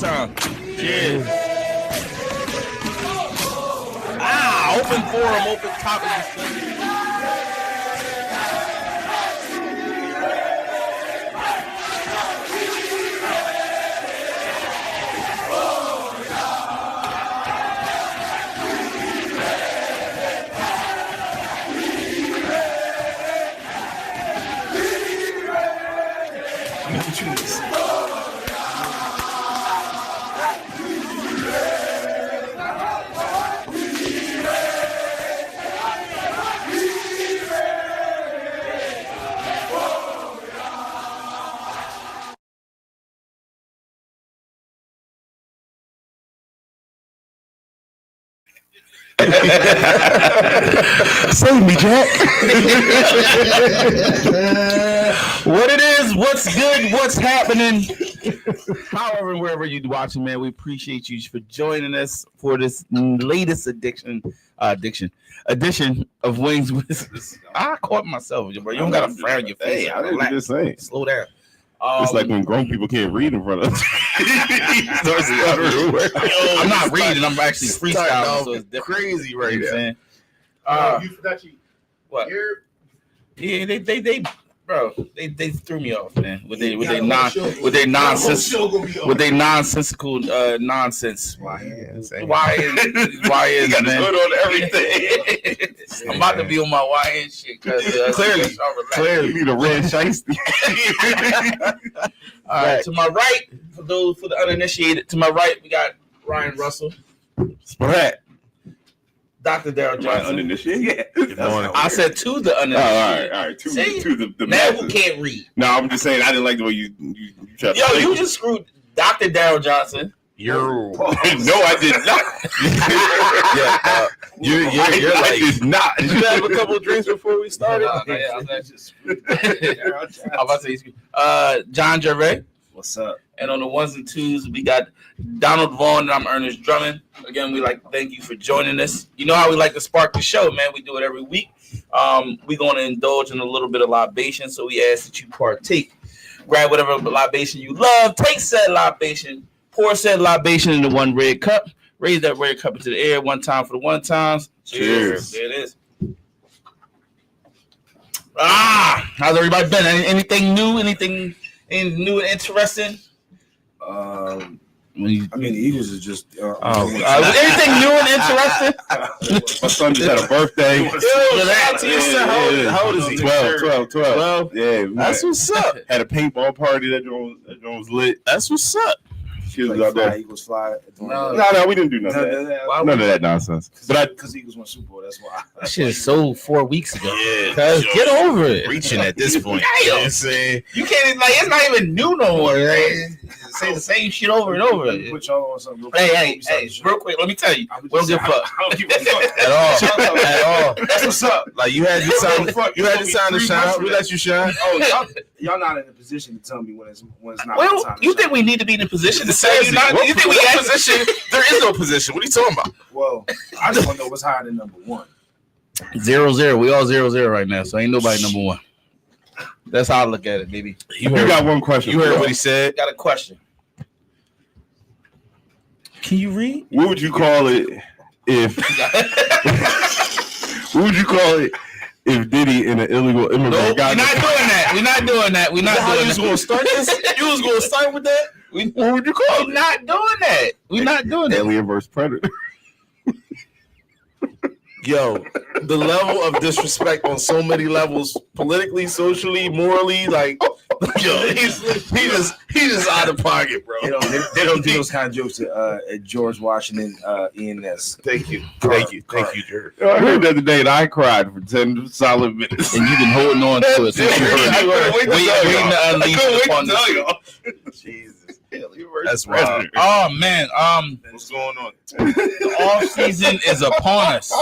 time. Cheers. Open forum, open topic discussion. Save me, Jack. What it is, what's good, what's happening. However, wherever you're watching, man, we appreciate you for joining us for this latest edition of Wings with. I caught myself, bro. You don't gotta frown your face. Hey, I didn't just say. Slow down. It's like when grown people can't read in front of us. I'm not reading. I'm actually freestyling, so it's different. Crazy right now. You forgot you. What? Yeah, they threw me off, man. With their nonsensical nonsense. Why is got man? hood on everything. I'm about to be on my YN shit. Clearly, you need a red shiesty. All right, to my right, for the uninitiated, to my right, we got Ryan Russell. Sprat. Dr. Daryl Johnson. Uninitiated? Yeah. I said to the uninitiated. All right. To the man who can't read. No, I'm just saying I didn't like the way you tried to you just screwed Dr. Daryl Johnson. No, I did not. You're like, I did not. Did you have a couple of drinks before we started? I was actually I'm about to say John Gervais. What's up? And on the ones and twos, we got Donald Vaughn and I'm Ernest Drummond. Again, we like to thank you for joining us. You know how we like to spark the show, man. We do it every week. We're going to indulge in a little bit of libation, so we ask that you partake. Grab whatever libation you love. Take said libation. Pour said libation into one red cup. Raise that red cup into the air one time for the one times. Cheers. There it is. How's everybody been? Anything new? Anything new and interesting? I mean, the Eagles is just. Anything new and interesting? My son just had a birthday. How old is he? 12. Yeah, That's what's up. Had a paintball party that was lit. That's what's up. She was out there. Eagles fly. No, we didn't do none of that. None of that nonsense. Because Eagles won Super Bowl, that's why. That shit is sold 4 weeks ago. Yeah, get over it. Reaching at this point. You know what I'm saying? You can't, it's not even new no more. Right? Say the same shit over and over. Put y'all on something. Hey, real quick, let me tell you. We don't give a fuck. I don't give a fuck. At all. That's what's up. Like you had your time. You had your time to shine. We let you shine. Oh, y'all not in a position to tell me when it's not. Well, time you think we need to be in a position to say You think we got position? There is no position. What are you talking about? Well, I just want to know what's higher than number one. 0-0. We all 0-0 right now, so ain't nobody number one. That's how I look at it, baby. You got one question. You heard what he said. Got a question. Can you read? What would you call it if? What would you call it if Diddy and an illegal immigrant got? We're not doing that. We're not doing that. We're not doing that. You was going to start this? You was going to start with that? What would you call it? We're not doing that. We're not doing that. Alien versus Predator. Yo, the level of disrespect on so many levels, politically, socially, morally, like, yo, he's just out of pocket, bro. They don't do those kind of jokes at George Washington, ENS. Thank you, Jared. I heard the other day and I cried for 10 solid minutes. And you've been holding on to it since you heard it. Waiting to unleash it upon this. Jesus. That's wild. Oh man. What's going on? The off season is upon us.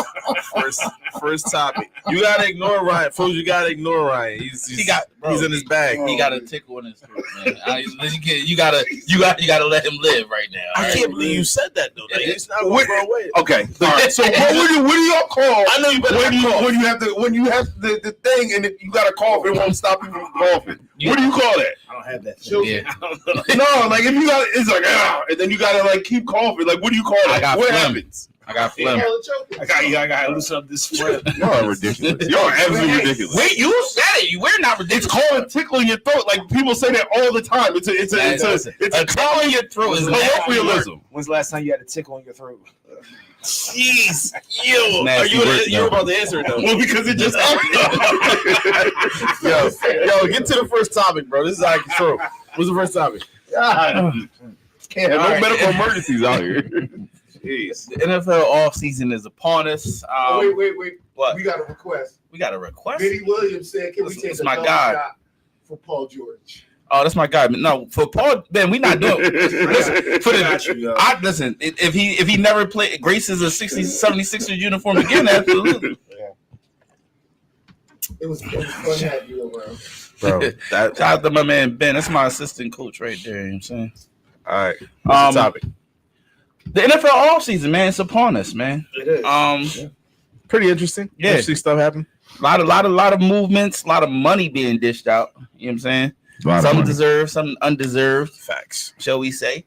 First topic. You gotta ignore Ryan. Folks, you gotta ignore Ryan. He's in his bag. He got a tickle in his throat, man. You gotta let him live right now. I can't believe you said that though. Like, it's not going away. Okay. All right. So what do y'all call? I know you better when you have the thing and you got to cough, it won't stop you from coughing. What do you call that? I don't have that. Yeah. No, like if you got it's like and then you got to like keep coughing. Like what do you call that? What happens? I got phlegm. I got to loosen up this phlegm. Y'all are ridiculous. Y'all are absolutely ridiculous. Wait, you said it. We're not ridiculous. It's called a tickle in your throat. Like people say that all the time. It's a tickle in your throat is colloquialism. When's the last time you had a tickle in your throat? Jeez, you're about to answer it though. Well, because it just happened. yo, get to the first topic, bro. This is out of control. What's the first topic? Can't have no medical emergencies out here. Jeez. The NFL offseason is upon us. Wait. What? We got a request. We got a request? Vinny Williams said, can we take That's a my double guy. shot for Paul George? Oh, that's my guy. No, for Paul, man, we not doing. Listen, listen. If he never graces a 76ers uniform again, absolutely. It was fun having you around. Bro, Shout out to my man Ben. That's my assistant coach right there. You know what I'm saying? All right. What's the topic? The NFL offseason, man, it's upon us, man. It is. Pretty interesting. Yeah. Interesting stuff happened. A lot of movements, a lot of money being dished out. You know what I'm saying? Some deserved, some undeserved. Facts. Shall we say?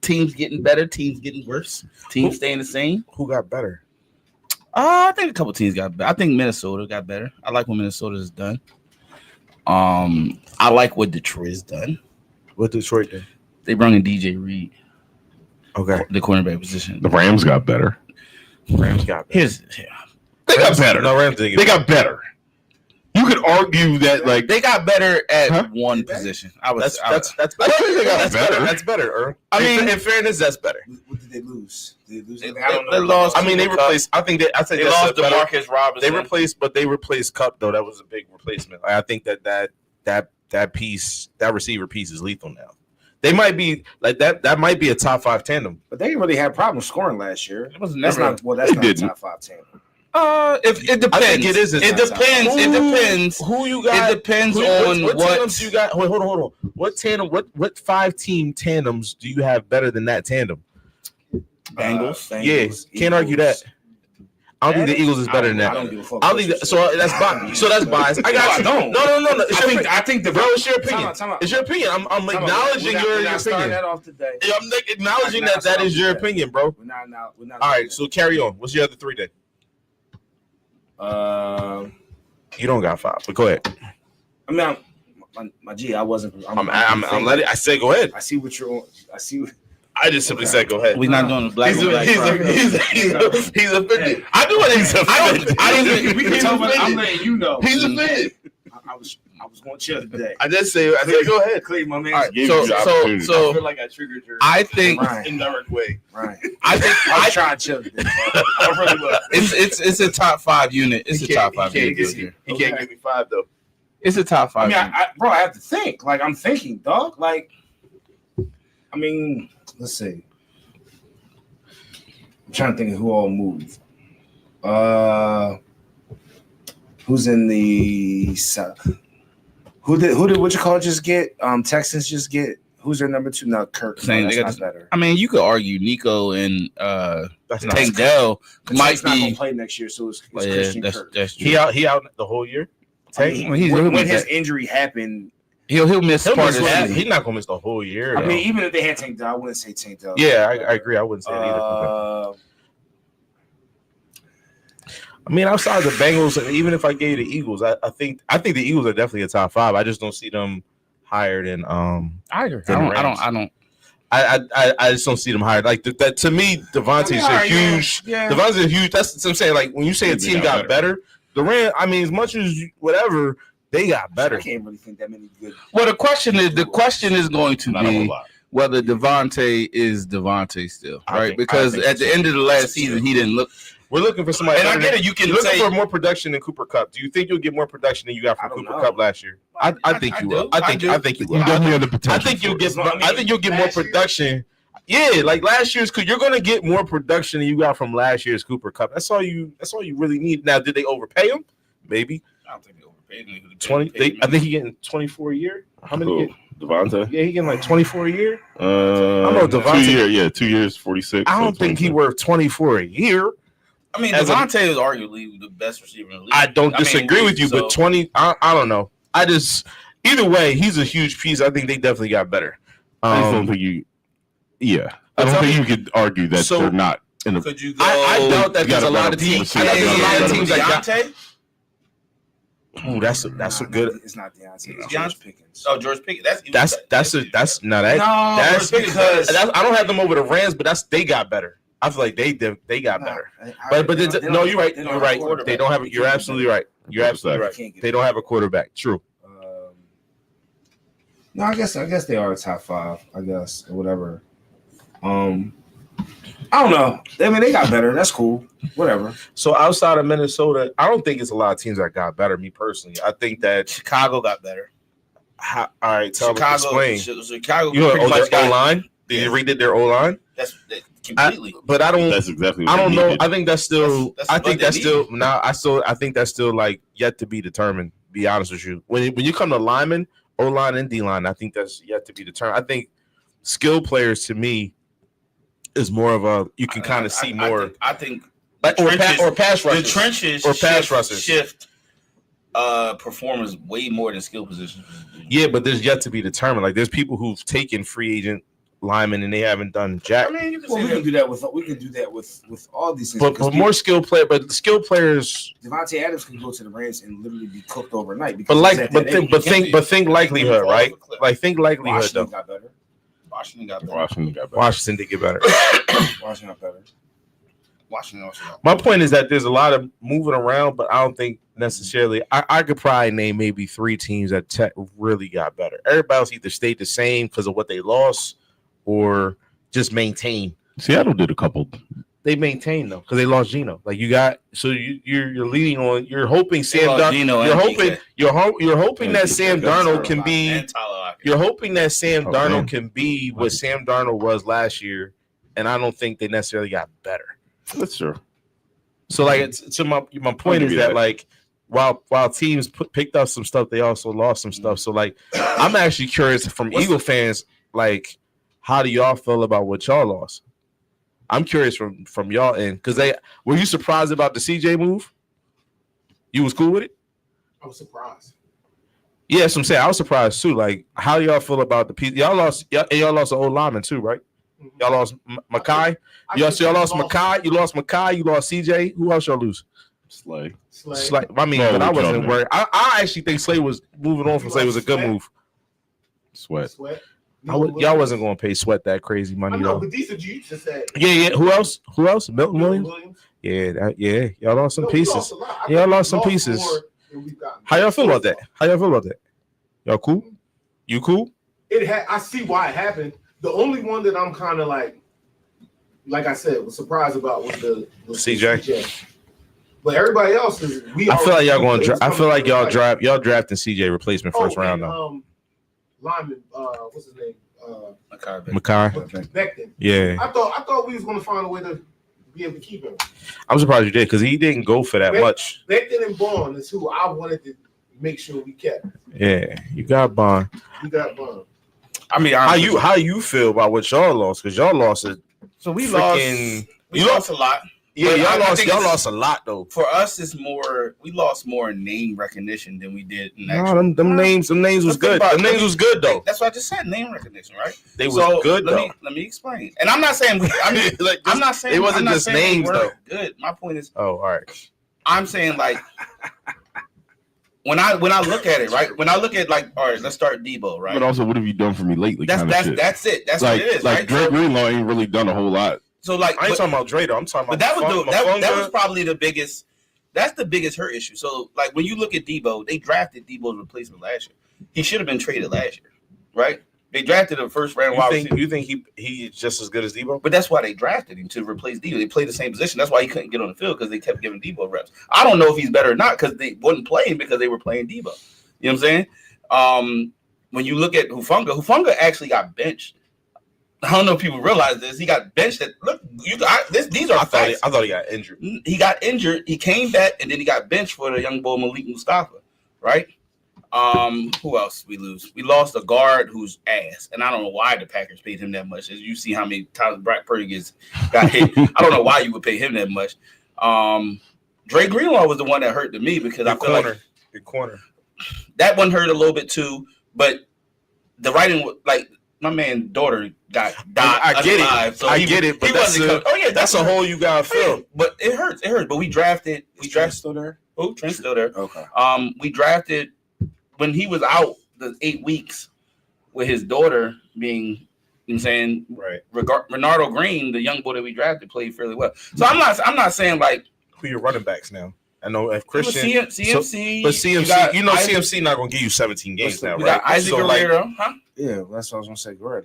Teams getting better, teams getting worse, teams staying the same. Who got better? I think a couple teams got better. I think Minnesota got better. I like what Minnesota has done. I like what Detroit has done. What Detroit did? They brought in DJ Reed. Okay. The cornerback position. The Rams got better. Rams got better. They got better. No, Rams didn't. They got better. You could argue that like they got better at one position. That's better. That's better, Earl. I mean, in fairness, that's better. What did they lose? Did they lose? They I don't know. they lost. I mean, they replaced. I think they lost DeMarcus Robinson. They replaced Cup though. That was a big replacement. I think that piece, that receiver piece, is lethal now. They might be like that. That might be a top 5 tandem. But they didn't really have problems scoring last year. It was That's never. not a top 5 tandem. If it depends. I think it is. It depends. It depends. Who you got? It depends on what what tandems you got. Wait, hold on. What tandem? What 5-team tandems do you have better than that tandem? Bengals. Yeah, can't argue that. I don't think the Eagles is better than that. I don't give a fuck. I don't think that. So that's biased. I got you. No. I think the bro, it's your opinion. Time out. It's your opinion. I'm acknowledging your opinion. That off today. I'm acknowledging that is your opinion, bro. We're not. All right, so carry on. What's your other 3 then? You don't got 5, but go ahead. I mean, my G, I wasn't. I'm letting. I said go ahead. I see what you're on. I just simply said go ahead. We're not doing the black. He's offended. I do what he's offended. I'm letting you know. He's offended. I was going to chill today. I said go ahead. Clean my man. All right, I so like I triggered your. I think indirect way. Right. I was trying to chill today. I really was. It's a top 5 unit. It's a top 5 unit. He can't give me 5 though. It's a top 5. I mean, bro, I have to think. Like I'm thinking, dog. Like, I mean, let's see. I'm trying to think of who all moved. Who's in the South? Who did what you call it just get? Texans just get. Who's their number 2? No, Kirk. Saying No, they that's got not better. I mean, you could argue Nico and That's not. Tank Dell might Tank's not gonna be. play next year, so it's Yeah, Christian Kirk. that's true. He out the whole year. I mean, Well, he'll when miss his that. injury happened, He'll miss He's part of the season. not gonna miss the whole year. I though. mean, even if they had Tank Dell, I wouldn't say Tank Dell. Yeah, I agree. I wouldn't say it either. I mean, outside the Bengals, even if I gave the Eagles, I think the Eagles are definitely a top 5. I just don't see them higher than I agree. than the I Rams. don't. I just don't see them higher. Like that to me, Devontae's a huge. Yeah. Devontae's a huge. That's what I'm saying. Like when you say a team got better, the Rams. I mean, as much as whatever, they got better. I can't really think that many good. Well, the question is going to Not a whole be lot. whether Devontae is Devontae still, I right? think- Because I think at the so. end of the last season, he didn't look. We're looking for somebody. And I better get than- it. You can You're looking say for more production than Cooper Kupp. Do you think you'll get more production than you got I from don't Cooper know. Kupp last year? I think you will. I think you You will. definitely have the I potential. think you'll for get. it. I think you'll get more production. Yeah, like last year's, because you're gonna get more production than you got from last year's Cooper Cup. That's all you really need. Now, did they overpay him? Maybe. I don't think they overpaid him. 20. I think he getting 24 a year. How many? Who? Devontae? Yeah, he getting like 24 a year. I don't know Devontae. 2 years, 46. I don't think he worth 24 a year. I mean, Devontae is arguably the best receiver in the league. I don't disagree with you, but 20. I don't know. Either way, he's a huge piece. I think they definitely got better. I just don't think you. Yeah, I don't think you could argue that they're not. Could you go? I doubt that there's a lot of teams. I doubt there's a lot of teams that got. Deontay? Oh, that's a good. It's not Deontay. It's George George Pickens. Oh, George Pickens. That's because I don't have them over the Rams, but they got better. I feel like they got better. No, you're right. You're right. They don't have. You're absolutely right. You're absolutely right. They don't have a quarterback. True. No, I guess they are top 5. I guess or whatever. I don't know. I mean, they got better. That's cool. Whatever. So outside of Minnesota, I don't think it's a lot of teams that got better. Me personally, I think that Chicago got better. All right, explain. Chicago. You know, their O line. Did you redid their O line? That's completely. But I don't. That's exactly. What I don't know. needed. I think that's still. I think that's still. Need. Now I think that's still like yet to be determined. Be honest with you. When you come to linemen, O line and D line, I think that's yet to be determined. I think skill players to me is more of a you can kind of see more. I think or pass rushers. The trenches or pass rushers shift performance way more than skill positions. Yeah, but there's yet to be determined. Like there's people who've taken free agent linemen and they haven't done jack. I mean, we can do that with all these things. But more skill player. But skill players. Devontae Adams can go to the Rams and literally be cooked overnight. Think likelihood, right? Like think likelihood Washington though. got better. Washington got better. Washington did get better. Washington got better. Washington also got better. My point is that there's a lot of moving around, but I don't think necessarily. I could probably name maybe 3 teams that Tech really got better. Everybody else either stayed the same because of what they lost, or just maintained. Seattle did a couple. They maintained though because they lost Geno. Like you got, so you're leading on. You're hoping Sam Darnold. You're hoping that Sam Darnold can be. You're hoping that Sam Darnold can be what Sam Darnold was last year, and I don't think they necessarily got better. That's true. So like, my point is that like, while teams picked up some stuff, they also lost some stuff. So like, I'm actually curious from Eagle fans, like, how do y'all feel about what y'all lost? I'm curious from y'all end because were you surprised about the CJ move? You was cool with it? I was surprised. Yeah, that's what I'm saying. I was surprised too. Like, how do y'all feel about the piece? Y'all lost an old lineman too, right? Y'all lost Mackay. Y'all lost Mackay. You lost Mackay. You lost CJ. Who else y'all lose? Slay. I mean, but I wasn't worried. I actually think Slay was moving on from Slay was a good move. Sweat. Y'all wasn't going to pay Sweat that crazy money. I know, but these are you just said. Yeah. Who else? Milton Williams. Yeah. Y'all lost some pieces. Y'all lost some pieces. How y'all feel about that? Y'all cool? You cool? I see why it happened. The only one that I'm kind of like I said, was surprised about was the CJ. But everybody else is. I feel like y'all going. I feel like y'all drafting CJ replacement first round though. Lineman, what's his name? Mackay. Becton. Yeah. I thought we was going to find a way to be able to keep him. I'm surprised you did because he didn't go for that much. Becton and Bond is who I wanted to make sure we kept. Yeah, you got Bond. I mean, how you feel about what y'all lost? Because y'all lost it. So we lost a lot. Yeah, y'all lost a lot though. For us, it's more. We lost more name recognition than we did. Them names was good. Them names was good though. That's what I just said. Name recognition, right? They was good though. Let me explain. And I'm not saying. I'm not saying it wasn't just names though. Good. My point is. Oh, all right. I'm saying like. When I look at it, right? When I look at like, all right, let's start Debo, right? But also, what have you done for me lately? That's it. That's like, what it is. Like right? Dre Greenlaw ain't really done a whole lot. So like, I ain't talking about Dre though. I'm talking about. But that was probably the biggest. That's the biggest hurt issue. So like when you look at Debo, they drafted Debo's replacement last year. He should have been traded last year, right? They drafted a first round wide receiver. You think he's just as good as Debo? But that's why they drafted him, to replace Debo. They played the same position. That's why he couldn't get on the field because they kept giving Debo reps. I don't know if he's better or not because they wouldn't play him because they were playing Debo. You know what I'm saying? When you look at Hufanga actually got benched I don't know if people realize this. He got benched. These are facts. I thought he got injured. He got injured. He came back, and then he got benched for the young boy Malik Mustafa, right? Who else we lose? We lost a guard who's ass, and I don't know why the Packers paid him that much. As you see how many times Brock Purdy got hit, I don't know why you would pay him that much. Dre Greenlaw was the one that hurt to me because I feel like the corner that one hurt a little bit too, but the writing like. My man's daughter died. I get alive, it. So I get it. But that's a hole you gotta fill. But it hurts. It hurts. But we drafted. Trent still there? Oh, Trent's still there. Okay. We drafted when he was out the 8 weeks with his daughter being. You know what I'm saying right. Renardo Green, the young boy that we drafted, played fairly well. So I'm not saying like who your running backs now. I know if Christian CMC, but CMC, CMC not gonna give you 17 games now, we right? got Isaac Guerrero, huh? Yeah, that's what I was gonna say. Guerrero,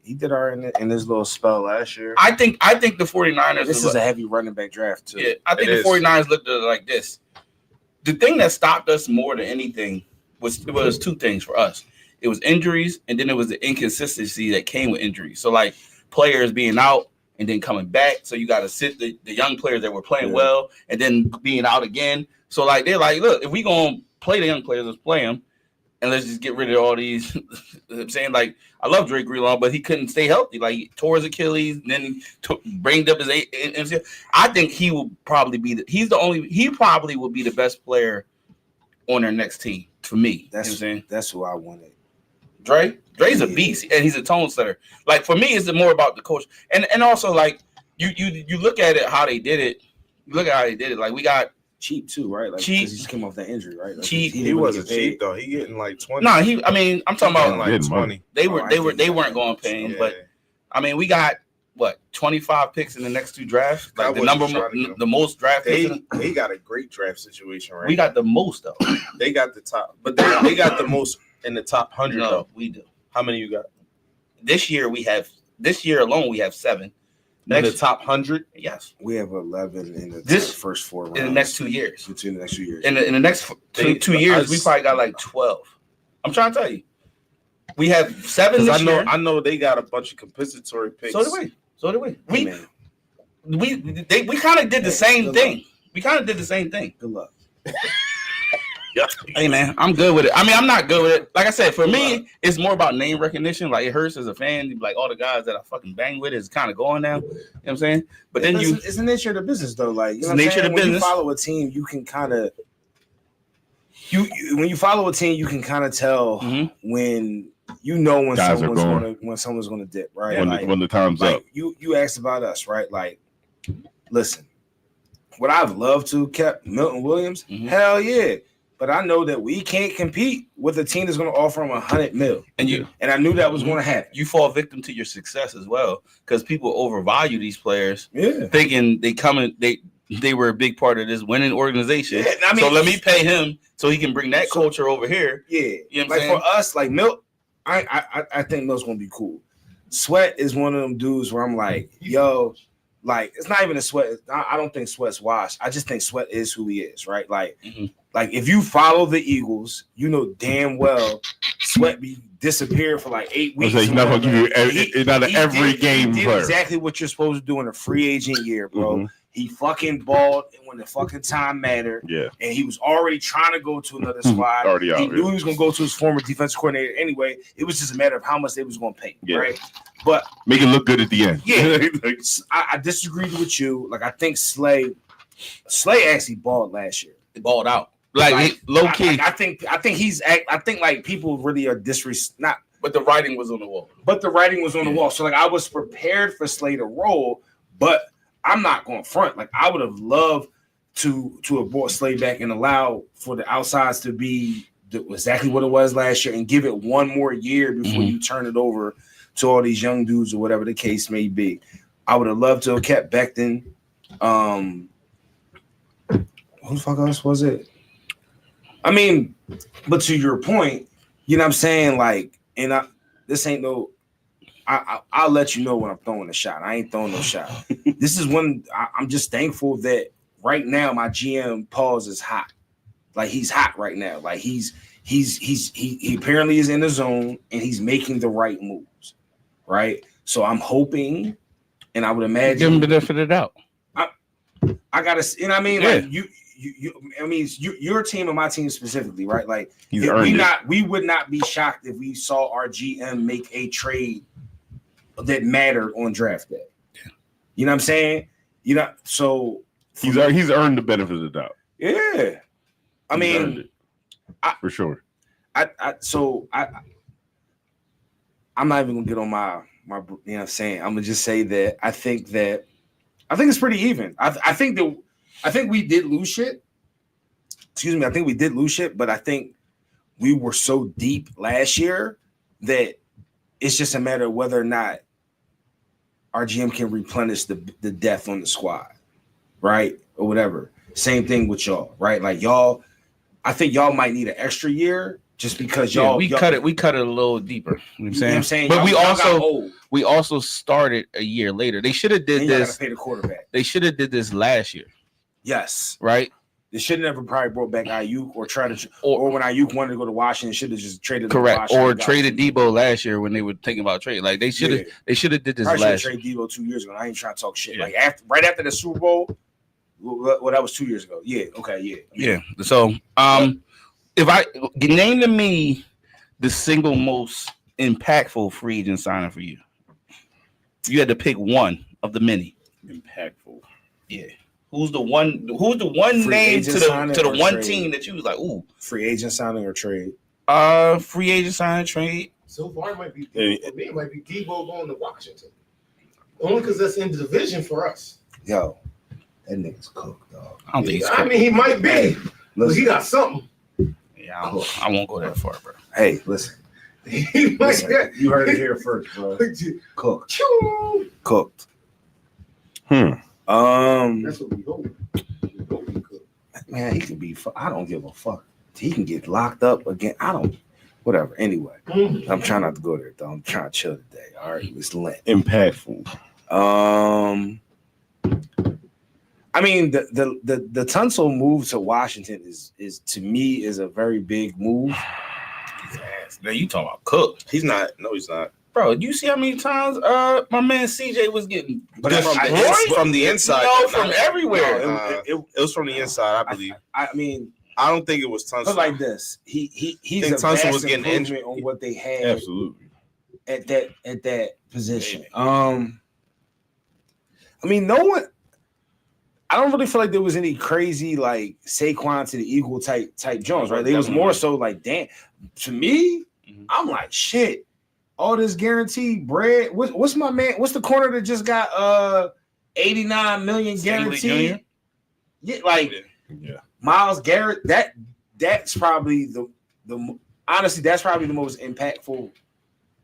he did all right in his little spell last year. I think the 49ers. This is a heavy running back draft too. Yeah, I think the 49ers looked at it like this. The thing that stopped us more than anything was two things for us. It was injuries, and then it was the inconsistency that came with injuries. So like players being out and then coming back. So you got to sit the young players that were playing well and then being out again. So like they're like, look, if we gonna play the young players, let's play them. And let's just get rid of all these. I'm saying, like, I love Drake Greenlaw, but he couldn't stay healthy. Like, he tore his Achilles, and then bringed up his MCL. I think he will probably be he probably will be the best player on their next team for me. That's who I wanted. Dre's a beast, and he's a tone setter. Like, for me, it's more about the coach. And also, like, you look at it, how they did it. You look at how they did it. Like, we got cheap too, right? Like cheap. He just came off that injury, right? Like cheap. He wasn't cheap though. He getting like 20. No, I'm talking about like 20. They weren't going to pay him, but I mean, we got 25 picks in the next 2 drafts. Like the most draft picks. They got a great draft situation, right? We got the most though. They got the top, but they got the most in the top 100 though. We do. How many you got? This year alone we have 7. In the top 100? Yes. We have 11 in the first 4 rounds. In the next 2 years. Between the next 2 years. In the next 2 years, we probably got like 12. I'm trying to tell you. We have 7 this year. I know they got a bunch of compensatory picks. So do we. We kind of did the same thing. We kind of did the same thing. Good luck. Hey man, I'm good with it. I mean, I'm not good with it. Like I said, for me, it's more about name recognition. Like it hurts as a fan. Like all the guys that I fucking bang with is kind of going now. You know what I'm saying? But then it's the nature of the business though. Like it's the nature of the business. When you follow a team, you can kind of when you follow a team, you can kind of tell when someone's gonna dip, right? When the time's up. You asked about us, right? Like, listen, would I've loved to kept Milton Williams? Hell yeah. But I know that we can't compete with a team that's going to offer him $100 million. And I knew that was going to happen. You fall victim to your success as well because people overvalue these players, thinking they were a big part of this winning organization. Yeah, I mean, so let me pay him so he can bring that culture over here. Yeah, you know what I'm saying? For us, like Milt, I think Milt's going to be cool. Sweat is one of them dudes where I'm like, yo. Like it's not even a Sweat. I don't think Sweat's washed. I just think Sweat is who he is, right? Like, like if you follow the Eagles, you know damn well Sweat be disappeared for like 8 weeks. He's not gonna give you every game. He did exactly what you're supposed to do in a free agent year, bro. He fucking balled when the fucking time mattered. Yeah. And he was already trying to go to another squad. He knew he was going to go to his former defensive coordinator anyway. It was just a matter of how much they was going to pay, right? But make it look good at the end. Yeah. I disagreed with you. Like, I think Slay actually balled last year. He balled out. Like low key. I think like people really are not. But the writing was on the wall. The wall. So like I was prepared for Slay to roll, but I'm not going front. Like I would have loved to have brought Slay back and allow for the outsides to be exactly what it was last year and give it one more year before you turn it over to all these young dudes or whatever the case may be. I would have loved to have kept Becton. Who the fuck else was it? I mean, but to your point, you know what I'm saying? Like, and this ain't no. I'll let you know when I'm throwing a shot. I ain't throwing no shot. This is when I'm just thankful that right now my GM Pauls is hot. Like he's hot right now. Like he apparently is in the zone and he's making the right moves. right? So I'm hoping, and I would imagine Give him the benefit of the doubt. I gotta, you know what I mean? Yeah. Like I mean, your team and my team specifically, right? Like we would not be shocked if we saw our GM make a trade that mattered on draft day. Yeah. You know what I'm saying? You know, so he's earned the benefit of the doubt. Yeah, I mean, for sure. I'm not even gonna get on my you know what I'm saying. I'm gonna just say that I think it's pretty even. I think we did lose shit. Excuse me. I think we did lose shit, but I think we were so deep last year that it's just a matter of whether or not our GM can replenish the depth on the squad, right? Or whatever. Same thing with y'all, right? Like y'all, I think y'all might need an extra year just because we cut it a little deeper. You know what I'm saying? But we also started a year later. They should have did this. Pay the quarterback. They should have did this last year. Yes. Right? They should have never probably brought back Ayuk or tried to, or when Ayuk wanted to go to Washington, should have just traded. Correct. Or traded Debo last year when they were thinking about trade. Like they should have did this last year. Traded Debo 2 years ago. I ain't trying to talk shit. Yeah. Like right after the Super Bowl. Well, that was 2 years ago. Yeah. Okay. Yeah. So, if I name to me the single most impactful free agent signing for you, you had to pick one of the many. Impactful. Yeah. Who's the one name to the one trade? Team that you was like, ooh, free agent signing or trade? Free agent signing trade. So far, it might be Debo going to Washington, only because that's in the division for us. Yo, that nigga's cooked, dog. I don't think he's I mean, he might be, but he got something. Yeah, I won't go that far, bro. Hey, listen. You heard it here first, bro. Cooked. That's what we hope. Man, he could be. I don't give a fuck. He can get locked up again. I don't. Whatever. Anyway, I'm trying not to go there, though. I'm trying to chill today. All right, it's lit. Impactful. I mean, the Tunsil move to Washington is to me is a very big move. Now you talking about Cook? He's not. No, he's not. Bro, you see how many times my man CJ was getting from the inside? No, from everywhere. It was from the inside, I believe. I mean, I don't think it was Tunsil. But like this, he's a Tunsil was getting injured on what they had. Absolutely. At that position. I mean, no one. I don't really feel like there was any crazy like Saquon to the equal type Jones, right? They was more so like, damn. To me, I'm like, shit. All this guaranteed bread. What's my man? What's the corner that just got 89 million guaranteed? Yeah, like Myles Garrett. That's probably the honestly, that's probably the most impactful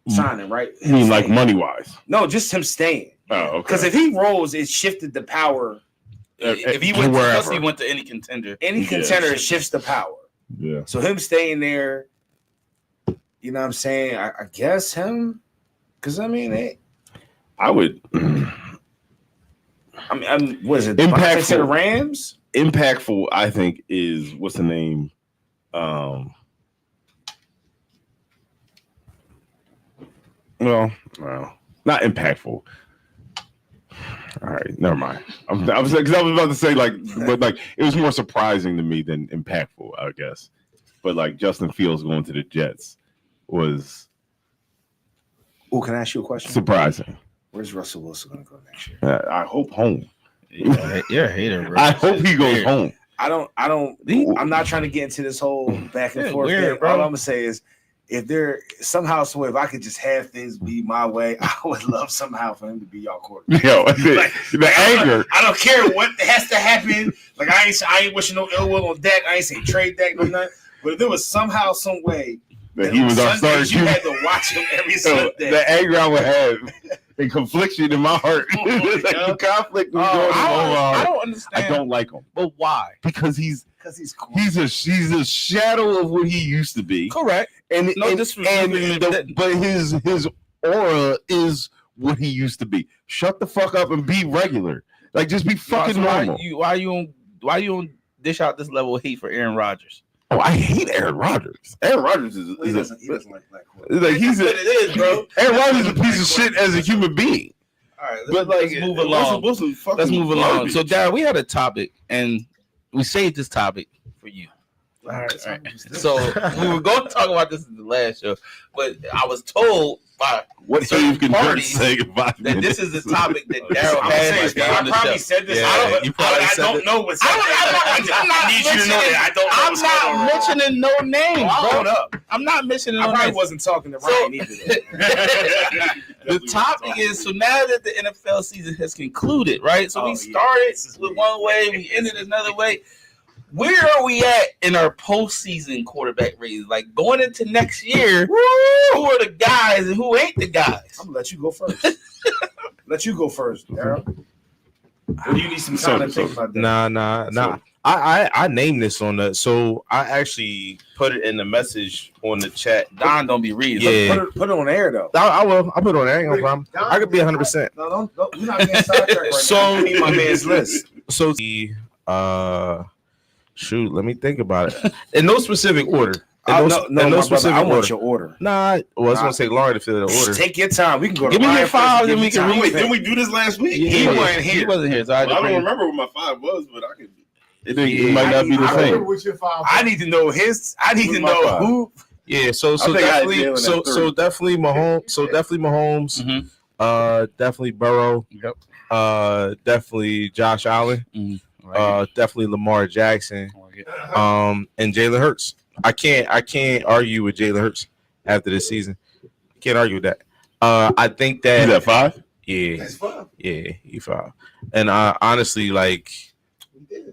signing, right? You mean like money wise? No, just him staying. Oh, okay. Because if he rolls, it shifted the power. If he went wherever, he went to any contender. It shifts the power. Yeah. So him staying there, you know what I'm saying? I guess him, because I mean, I would. I mean, what is it? Impactful to the Rams. Impactful, I think, is what's the name? Well, not impactful. All right, never mind. I was about to say but it was more surprising to me than impactful, I guess. But like Justin Fields going to the Jets was. Oh, can I ask you a question? Surprising. Where's Russell Wilson going to go next year? I hope home. You're a hater, bro. I hope he goes home. I'm not trying to get into this whole back and forth thing. All I'm gonna say is, if there somehow, if I could just have things be my way, I would love somehow for him to be y'all quarterback. Yo, the anger. I don't care what has to happen. Like I ain't wishing no ill will on Dak. I ain't saying trade Dak or nothing. But if there was somehow, some way that he was our starter, you had to watch him every Sunday. The anger I would have, the confliction in my heart, the conflict. I don't understand. I don't like him. But why? Because he's cool. He's a shadow of what he used to be. Correct. But his aura is what he used to be. Shut the fuck up and be regular. Like just be fucking normal. Why you don't dish out this level of hate for Aaron Rodgers? Oh, I hate Aaron Rodgers. Aaron Rodgers is He doesn't like black quarterbacks. like he's That's what it is, bro. Aaron Rodgers is a piece of shit as a human being. All right, But like, let's move along. Let's move along. So, Darryl, we had a topic, and we saved this topic for you. All right. So we were going to talk about this in the last show, but I was told by What certain Dave can parties say goodbye that this is the topic that Darryl I'm has saying, on I the probably show. said this. Yeah, you probably I said don't it. know what's I'm not I need you to know that I don't know I'm what's going on. not mentioning no names, Hold bro. up. I'm not mentioning I no probably names. wasn't talking to Ryan either. The topic is, so now that the NFL season has concluded, right? So Oh, we yeah. started with one way, we ended another way. Where are we at in our postseason quarterback ratings? Like going into next year, who are the guys and who ain't the guys? I'm gonna let you go first. Daryl. Or do you need some time to think about that? Nah. I named this on the, so I actually put it in the message on the chat. Don don't be reading. Yeah. Put it on air though. I will. I'll put it on there. Ain't no problem. I could be 100%. No, you're not getting sidetracked right So- now. I need my man's list. So the shoot, let me think about it. In no specific order. In no specific I want order. your order. Nah, well, it's gonna take longer to fill the order. Take your time. We can go to Give me Ryan your first five, and then give we you can time. read Wait, it. didn't we do this last week? He wasn't here. He wasn't here, so I had to I don't bring- remember what my 5 was, but I could. It Yeah, might not be the I remember same. what your 5 I need to know his. I need Who's to my know five? who. Yeah, so think I had definitely, Jalen so at 3. so definitely Mahomes. Mhm. Definitely Burrow. Yep. Definitely Josh Allen. Definitely Lamar Jackson. And Jalen Hurts. I can't argue with Jalen Hurts after this season. Can't argue with that. I think He's that at 5. yeah, That's 5. yeah, he fouled. And honestly, like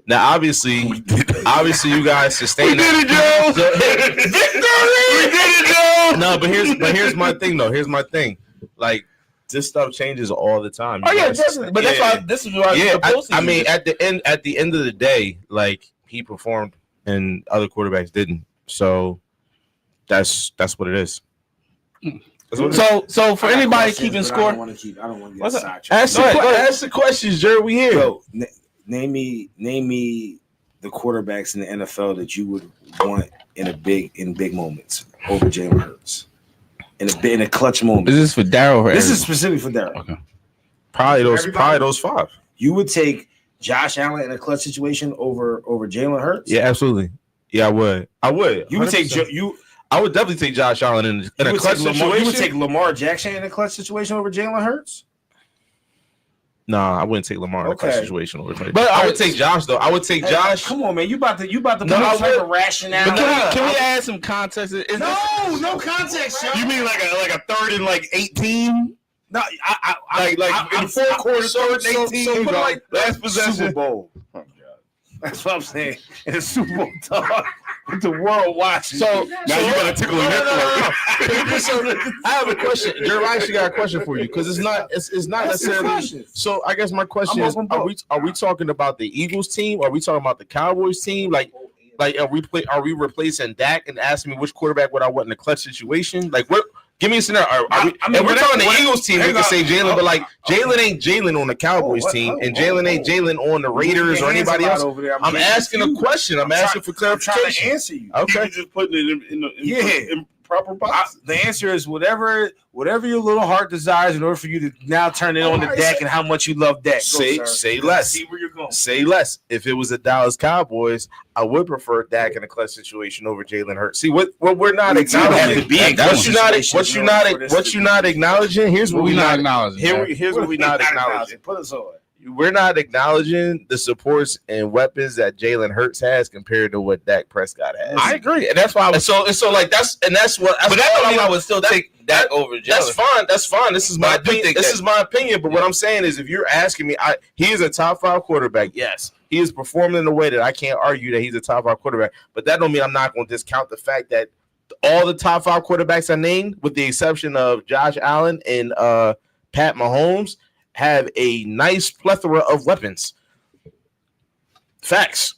now, obviously, you guys sustain it, Joe. We did it, Joe. No, but here's my thing though. Here's my thing. Like this stuff changes all the time. Oh You yeah, guys- definitely. But that's why this is why. yeah. the postseason I mean, is. at the end of the day, like he performed and other quarterbacks didn't. So that's what it is. That's what it is. So for I got anybody questions, keeping but score, I don't want to get What's up? sidetracked. Ask the questions, Jerry. We here. Yo, name me the quarterbacks in the NFL that you would want in big moments over Jalen Hurts in a clutch moment. is this for Darryl? This is specific for Darryl. Okay. Probably Everybody. those 5. You would take Josh Allen in a clutch situation over Jalen Hurts. Yeah, absolutely. Yeah, I would. You would take 100%. I would definitely take Josh Allen in a clutch situation. You would take Lamar Jackson in a clutch situation over Jalen Hurts. Nah, I wouldn't take Lamar in a clutch Okay. situation over. But I would take Josh though. I would take Hey, Josh. come on, man. You about to No, put I some type would- of rationale. But can we add some context? Is No context, yo. You mean like a 3rd and like 18? No, Like in the 4th quarter, 3rd and 18. So put it like last possession. Super Bowl. That's what I'm saying. In a Super Bowl, dog, with the world watching. So Now you gotta tickle a nipple. So, I have a question. Jerry, I actually got a question for you because it's not Ask your necessarily. questions. So I guess my question I'm is: open Are book. we talking about the Eagles team? Are we talking about the Cowboys team? Like are we replacing Dak and asking me which quarterback would I want in a clutch situation? Like what? Give me a scenario. I mean, If we're talking the whatever- Eagles team, we hang can on. say Jalen, but like Jalen ain't Jalen on the Cowboys team, and Jalen ain't Jalen on the Raiders or anybody else. I'm asking a question. I'm asking for I'm trying to clarification. answer you. Okay. You just putting it in proper I, box. the answer is whatever your little heart desires in order for you to now turn it on to Dak and how much you love Dak. Go, sir. Say less. See where you're going. Say less. If it was the Dallas Cowboys, I would prefer Dak in a clutch situation over Jalen Hurts. See what we're not You don't have to acknowledging. be in What clutch you not situations in order for this what to you be- not acknowledging. Here's what we we not not acknowledging. here's what we not acknowledging. Put us on. We're not acknowledging the supports and weapons that Jalen Hurts has compared to what Dak Prescott has. I agree, and that's why I was. so like that's what. But that don't mean I would still take Dak over Jalen. That's fine. That's fine. This is my But I do opinion. think This that- is my opinion. But what I'm saying is, if you're asking me, he is a top 5 quarterback. Yes, he is performing in a way that I can't argue that he's a top 5 quarterback. But that don't mean I'm not going to discount the fact that all the top 5 quarterbacks I named, with the exception of Josh Allen and Pat Mahomes, have a nice plethora of weapons. Facts.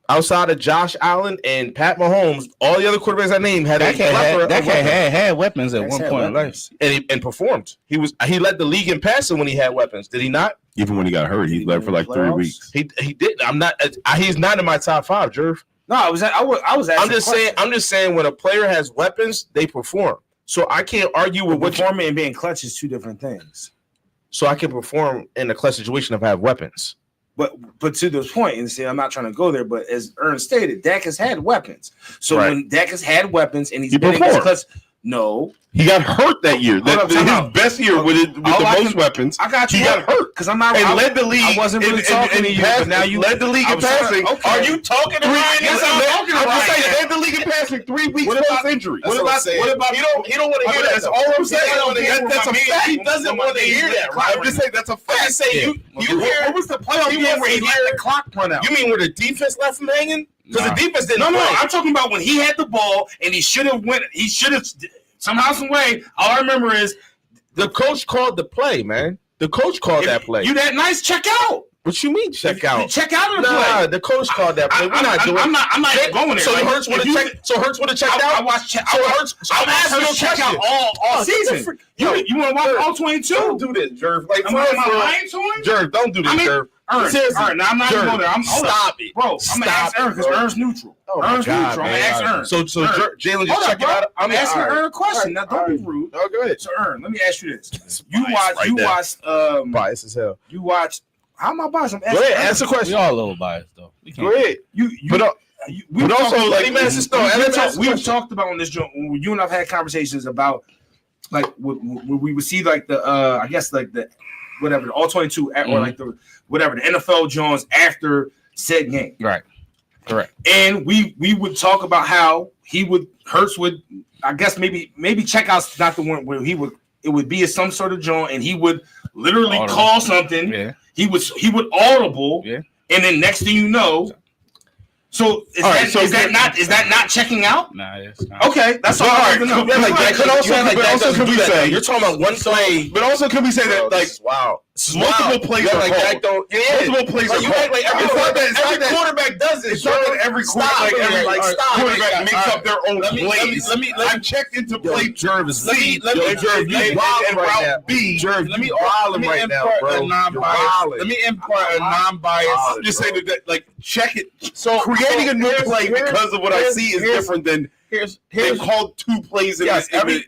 Outside of Josh Allen and Pat Mahomes, all the other quarterbacks I named had a plethora of weapons. had weapons at Dak's one had point in weapons. life. And performed. He led the league in passing when he had weapons. Did he not? Even when he got hurt, he led for like 3 Playoffs? weeks. He did. I'm not. He's not in my top 5, Jerv. No, I was asking. I'm just saying when a player has weapons, they perform. So I can't argue with what performing and being clutch is two different things. So I can perform in a clutch situation if I have weapons. But to this point, and see, I'm not trying to go there, but as Ernst stated, Dak has had weapons. So when Dak has had weapons and he's been in his clutch, he got hurt that year. His best year with the most weapons. I got you. He got hurt because I'm not. And led the league. I wasn't really talking to you, but now you led the league in passing. Are you talking to Ryan? Yes, I'm talking to Ryan. Led the league in passing 3 weeks post injury. What about? He don't want to hear that. That's all I'm saying. That's a fact. He doesn't want to hear that. I'm just saying that's a fact. You hear? What was the playoff game where he let the clock run out? You mean where the defense left him hanging? Because the defense didn't. No. I'm talking about when he had the ball and he should have went. He should have. Somehow, some way, all I remember is the coach called the play, man. The coach called that play. You that nice check out. What you mean check out? Check out of the play. The coach called that play. We're not doing. I'm not going there. So Hurts would have checked. So Hurts would have checked out. I watched. So Hurts. I'm asking you a check out all season. You want to watch all 22? Don't do this, Jerv. Like, am I lying to him? Jerv, don't do this, Jerv. Ernst, all right, now I'm not going there. Stop it, bro. I'm gonna ask Ernst because Ernst's neutral. Ernst's neutral. I'm gonna ask Ernst. So Jalen just check it out. I'm asking Ernst a question. Now don't be rude. Oh, go ahead. So Ernst, let me ask you this: You watched bias as hell. You watched. How am I biased? Go ahead, answer the question. We all a little biased though. Go ahead. But also, like, we've talked about on this joint. You and I've had conversations about, like, when we would see like the I guess like the whatever the all 22 or like the whatever the NFL Jones after said game. Right. Correct. And we would talk about how Hurts would, I guess maybe checkout's not the one where it would be some sort of joint and he would literally call something. Yeah. He would audible. Yeah. And then next thing you know. So is that not checking out? Nah, it's not. Okay, that's all I want to know. Could we say you're talking about one play? But also, could we say that like multiple plays are called? Multiple plays are called. Every quarterback does this. It's not that every quarterback makes up their own plays. I've checked into play Jervis C. Jerv, you wilding right now. Jerv, let me wilding right now, bro. Let me impart a non-biased. I'm just saying that, like, check it. So creating a new play because of what I see is different than they called 2 plays in the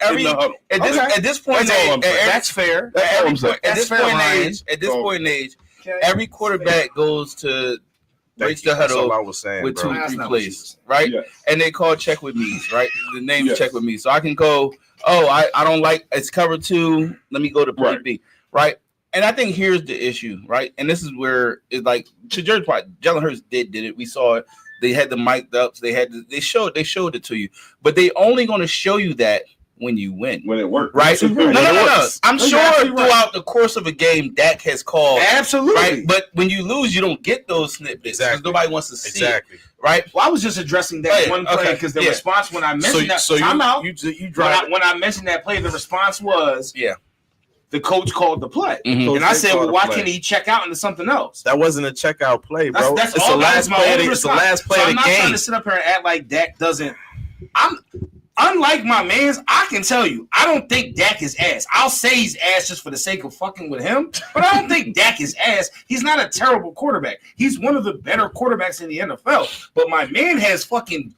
huddle. At this point, that's fair. At this point in age, every quarterback goes to breaks the huddle with 2-3 plays, right? Yes. And they call check with me, right? The name is check with me, so I can go. Oh, I don't like it's cover 2. Let me go to play B, right? And I think here's the issue, right? And this is where it's like to Jerry's point, Jalen Hurts did it. We saw it. They had the mic'd ups. They showed it to you, but they only going to show you that when you win, when it worked, right? No. I'm sure throughout the course of a game, Dak has called absolutely, right? But when you lose, you don't get those snippets because nobody wants to see it, right? Well, I was just addressing that one play because the response when I mentioned when I mentioned that play, the response was the coach called the play, and I said, well, why can't he check out into something else? That wasn't a checkout play, bro. That's it's the last play. It's the last play of the game. I'm not trying to sit up here and act like Dak doesn't. Unlike my mans, I can tell you, I don't think Dak is ass. I'll say he's ass just for the sake of fucking with him, but I don't think Dak is ass. He's not a terrible quarterback. He's one of the better quarterbacks in the NFL. But my man has fucking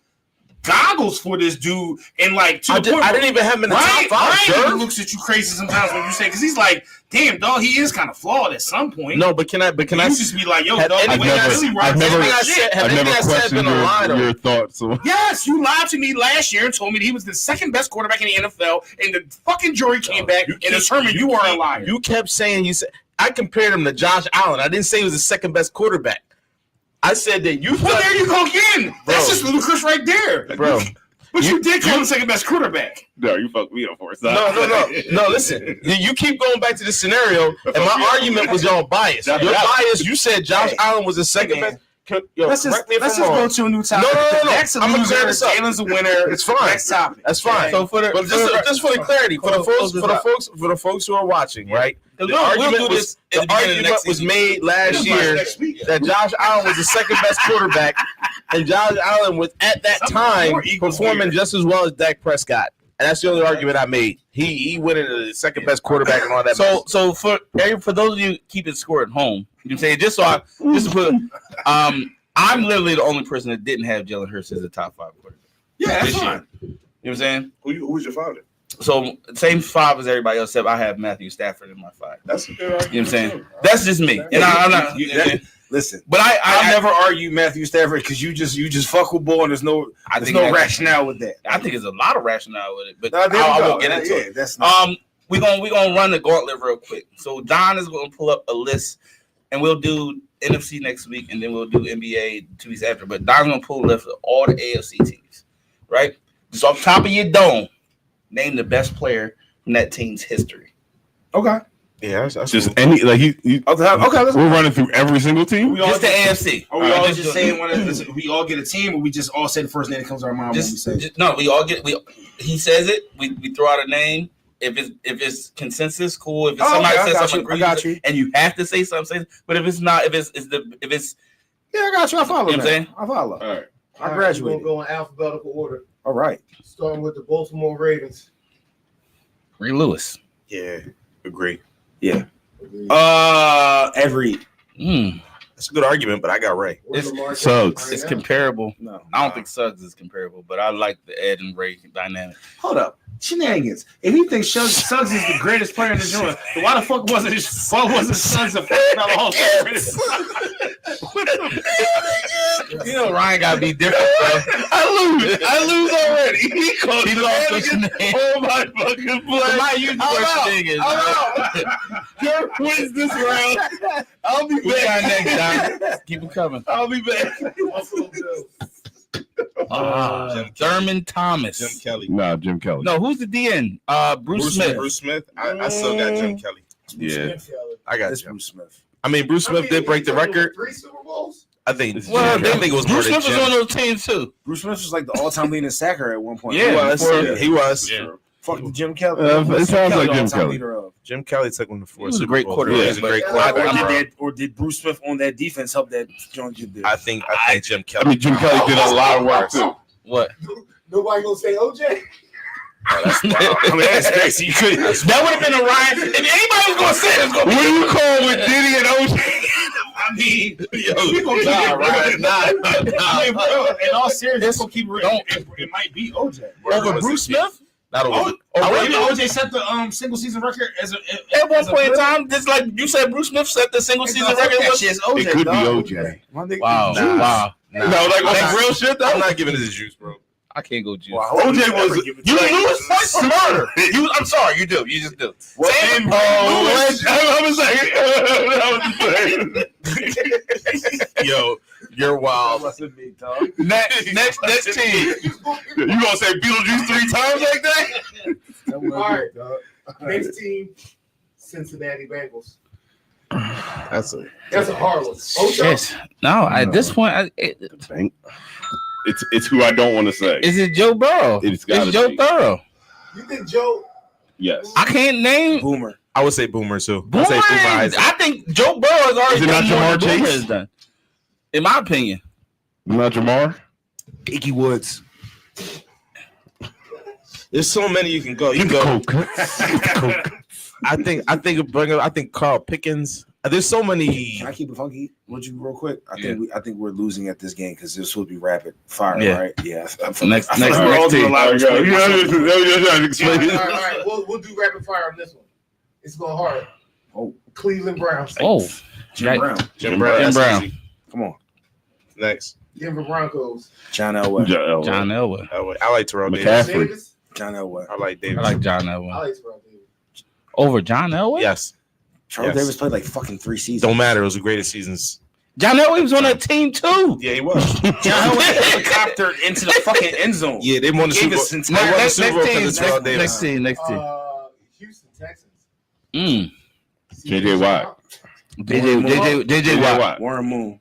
goggles for this dude, and like I didn't even have him in the top 5. Ryan looks at you crazy sometimes when you say because he's like, damn dog, he is kind of flawed at some point. No, but can I just be like, yo, dog, I've never questioned your thoughts. Yes, you lied to me last year and told me that he was the second best quarterback in the NFL, and the fucking jury came back and determined you are a liar. You kept saying I compared him to Josh Allen. I didn't say he was the second best quarterback. I said that you. Well, there you go again. Bro. That's just ludicrous right there, bro. But you did call him the second best quarterback. No, you fucked me up for it. No. Listen, you keep going back to this scenario, and my argument was y'all biased. Your bias. You said Josh Allen was the second best. Let's just go to a new topic. No. I'm gonna clear this up. Jalen's a winner. It's fine. Next topic. That's fine. So for the clarity, for the folks who are watching, right? The argument was made last year that Josh Allen was the second best quarterback, and Josh Allen was at that time performing just as well as Dak Prescott. And that's the only argument I made. He went into the second best quarterback and all that. So for those of you keeping score at home, you can say just to put I'm literally the only person that didn't have Jalen Hurts as a top 5 quarterback. Yeah, that's This year. fine. You know what I'm saying? Who was your father? So same 5 as everybody else, except I have Matthew Stafford in my 5. That's a good You know what I'm argument. saying? That's just me. And I'm not. Listen, But I never argue Matthew Stafford because you just fuck with ball and there's no rationale with that. I think there's a lot of rationale with it, but No, there I we go. won't get into it. That's not, We gonna run the gauntlet real quick. So Don is gonna pull up a list, and we'll do NFC next week, and then we'll do NBA 2 weeks after. But Don's gonna pull a list of all the AFC teams, right? Just off the top of your dome, name the best player from that team's history. okay. Yeah, that's Just cool. any like he Okay, let's we're running through every single team. We all Just the AFC. Are we all Just just saying we all get a team, or we just all say the first name that comes to our mind when we say it? No, we all get. He says it. We throw out a name. If it's consensus, cool. If it's somebody says something, I got you. and you have to say something. But if it's not, if it's Yeah, I got you. I follow. You know what I'm saying? I follow. All right. I graduated. We're going to go in alphabetical order, All right. starting with the Baltimore Ravens. Ray Lewis. Yeah, agree. Every That's a good argument, but I got Ray. Suggs. It's comparable. no. I don't think Suggs is comparable, but I like the Ed and Ray dynamic. Hold up. Shenanigans. If he thinks Suggs is the greatest player in the joint, then why the fuck wasn't Suggs a first-ballot You know Ryan gotta be different, bro. I lose already. He called He lost the name. Oh my fucking play. Dirk wins this round. I'll be Who we got back. next, Don? Keep it coming. I'll be back. Buffalo Bills. Thurman Thomas. Jim Kelly. Nah, Jim Kelly. No, who's the DN? Bruce Smith. Bruce Smith. I still got Jim Kelly. Yeah. I got That's Jim. Bruce Smith. I mean, Bruce Smith did break the record. 3 Super Bowls? I think. Well, I think it was more Bruce than Smith was on Jim. those teams too. Bruce Smith was like the all-time leading sacker at one point. Yeah, He was. before- He was. Yeah. Fuck the Jim Kelly. It sounds like Jim all-time Kelly. leader of. Jim Kelly took him to 4 He was a Super great Bowls. quarterback, Yeah, he's a great but- quarterback. Or did Bruce Smith on that defense help that joint you did? I think Jim Kelly. I mean, Jim Kelly did a lot of work too. What? Nobody gonna say OJ? I mean, that's crazy. You could. That would have been a Ryan. If anybody was gonna say it, it's gonna What be do you call with Diddy and OJ? I mean, we gonna keep nah, it right? real. I mean, bro, in all seriousness, we'll keep it real. Don't- It might be OJ. Over Bruce Smith? Not over. OJ set the single season record as a At one point in time, just like you said, Bruce Smith set the single season record. That shit's OJ. It could be dog. OJ. My nigga- Wow, Nah. wow. No, like on some real shit I'm though. not giving it his juice, bro. I can't go juice. Wow, OJ was. You lose points for murder. I'm sorry, you do. You just do. Well, Same- and Yo, you're wild. Next team. You gonna say Beetlejuice 3 times like that? All right. Next team, Cincinnati Bengals. That's a That's a hard one. Ocho? Shit. No, at this point, It's who I don't want to say. is it Joe Burrow? It's gotta Joe be. Burrow. You think Joe? Yes. I can't name. Boomer. I would say Boomer too. Boomer. I say Boomer Isaac. I think Joe Burrow has already Is it done not more Jamar than Boomer Chase? has done. In my opinion. Not Jamar. Icky Woods. There's so many you can go. You can go. I think Carl Pickens. There's so many. Can I keep it funky with you real quick? Yeah. I think we're losing at this game because this will be rapid fire, Yeah. right? Yeah. Next we're all doing a team. lot of All right, All right. We'll do rapid fire on this one. It's going hard. Oh. Cleveland Browns. Oh, Jim Brown. Jim Brown. Jim That's Brown. easy. Come on. Next. Denver Broncos. John Elway. John Elway. I like Terrell Davis. McCaffrey. Davis. John Elway. I like I Davis. like John I Elway. like Terrell Davis. Over John Elway? Yes. Charles Yes. Davis played like fucking 3 seasons. Don't matter. It was the greatest seasons. John Elway was on that team too. Yeah, he was. John Elway helicoptered into the fucking end zone. Yeah, they won the Gave Super Bowl. us They entire- won the Next Super Bowl team. because of Terrell Davis. Next team. Houston Texans. J.J. Watt. JJ Watt. Warren Moon.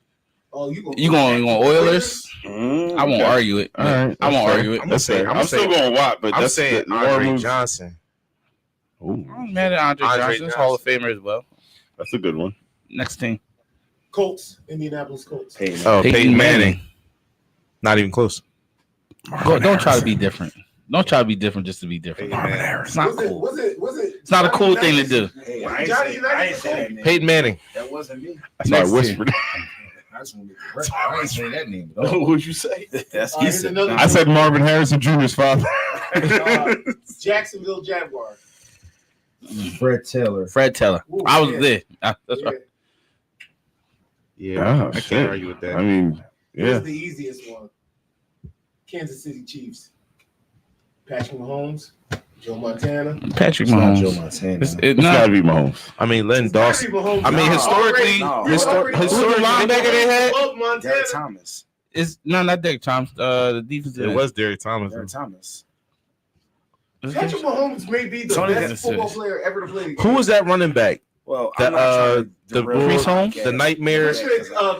Oh, you You going Oilers? I won't argue it. All right. I won't argue it. I'm gonna say. I'm still going Watt, but I'm that's saying the Andre moves. Johnson. Ooh, I'm mad at Andre Johnson's Johnson. Hall of Famer as well. that's a good one. Next team. Colts. Indianapolis Colts. Peyton. Oh, Peyton Peyton Manning. Manning. Not even close. Don't try to be different. Don't try to be different just to be different. Peyton Manning. It's not Was it? cool. Was it? It's not a cool thing to do. Hey, Johnny Unitas. say that, man. Peyton Manning. That wasn't me. That's why I Next whispered. I just want to make the record. I ain't saying that name. What'd you say? That's All right, here's another I said Marvin Harrison Jr.'s father. Jacksonville Jaguars. Fred Taylor. Fred Taylor. Ooh, I was yeah. there. That's Yeah. right. Yeah, Oh, I shit. can't argue with that. I mean, Here's yeah. the easiest one. Kansas City Chiefs. Patrick Mahomes, Joe Montana. Patrick It's not Mahomes. Joe Montana. It's It's gotta be Mahomes. I mean, Len It's Dawson. Patrick Mahomes. I mean, historically, Already- historically, linebacker they had? Love Montana. Derek Thomas. It's not Derek Thomas. The defense. it was Derek Thomas. Derek Thomas. Patrick Mahomes may be the Tony best Gonzalez. football player ever to play the game. Who was that running back? Well, The, I'm not trying to the derail Priest the Holmes? podcast. The nightmare.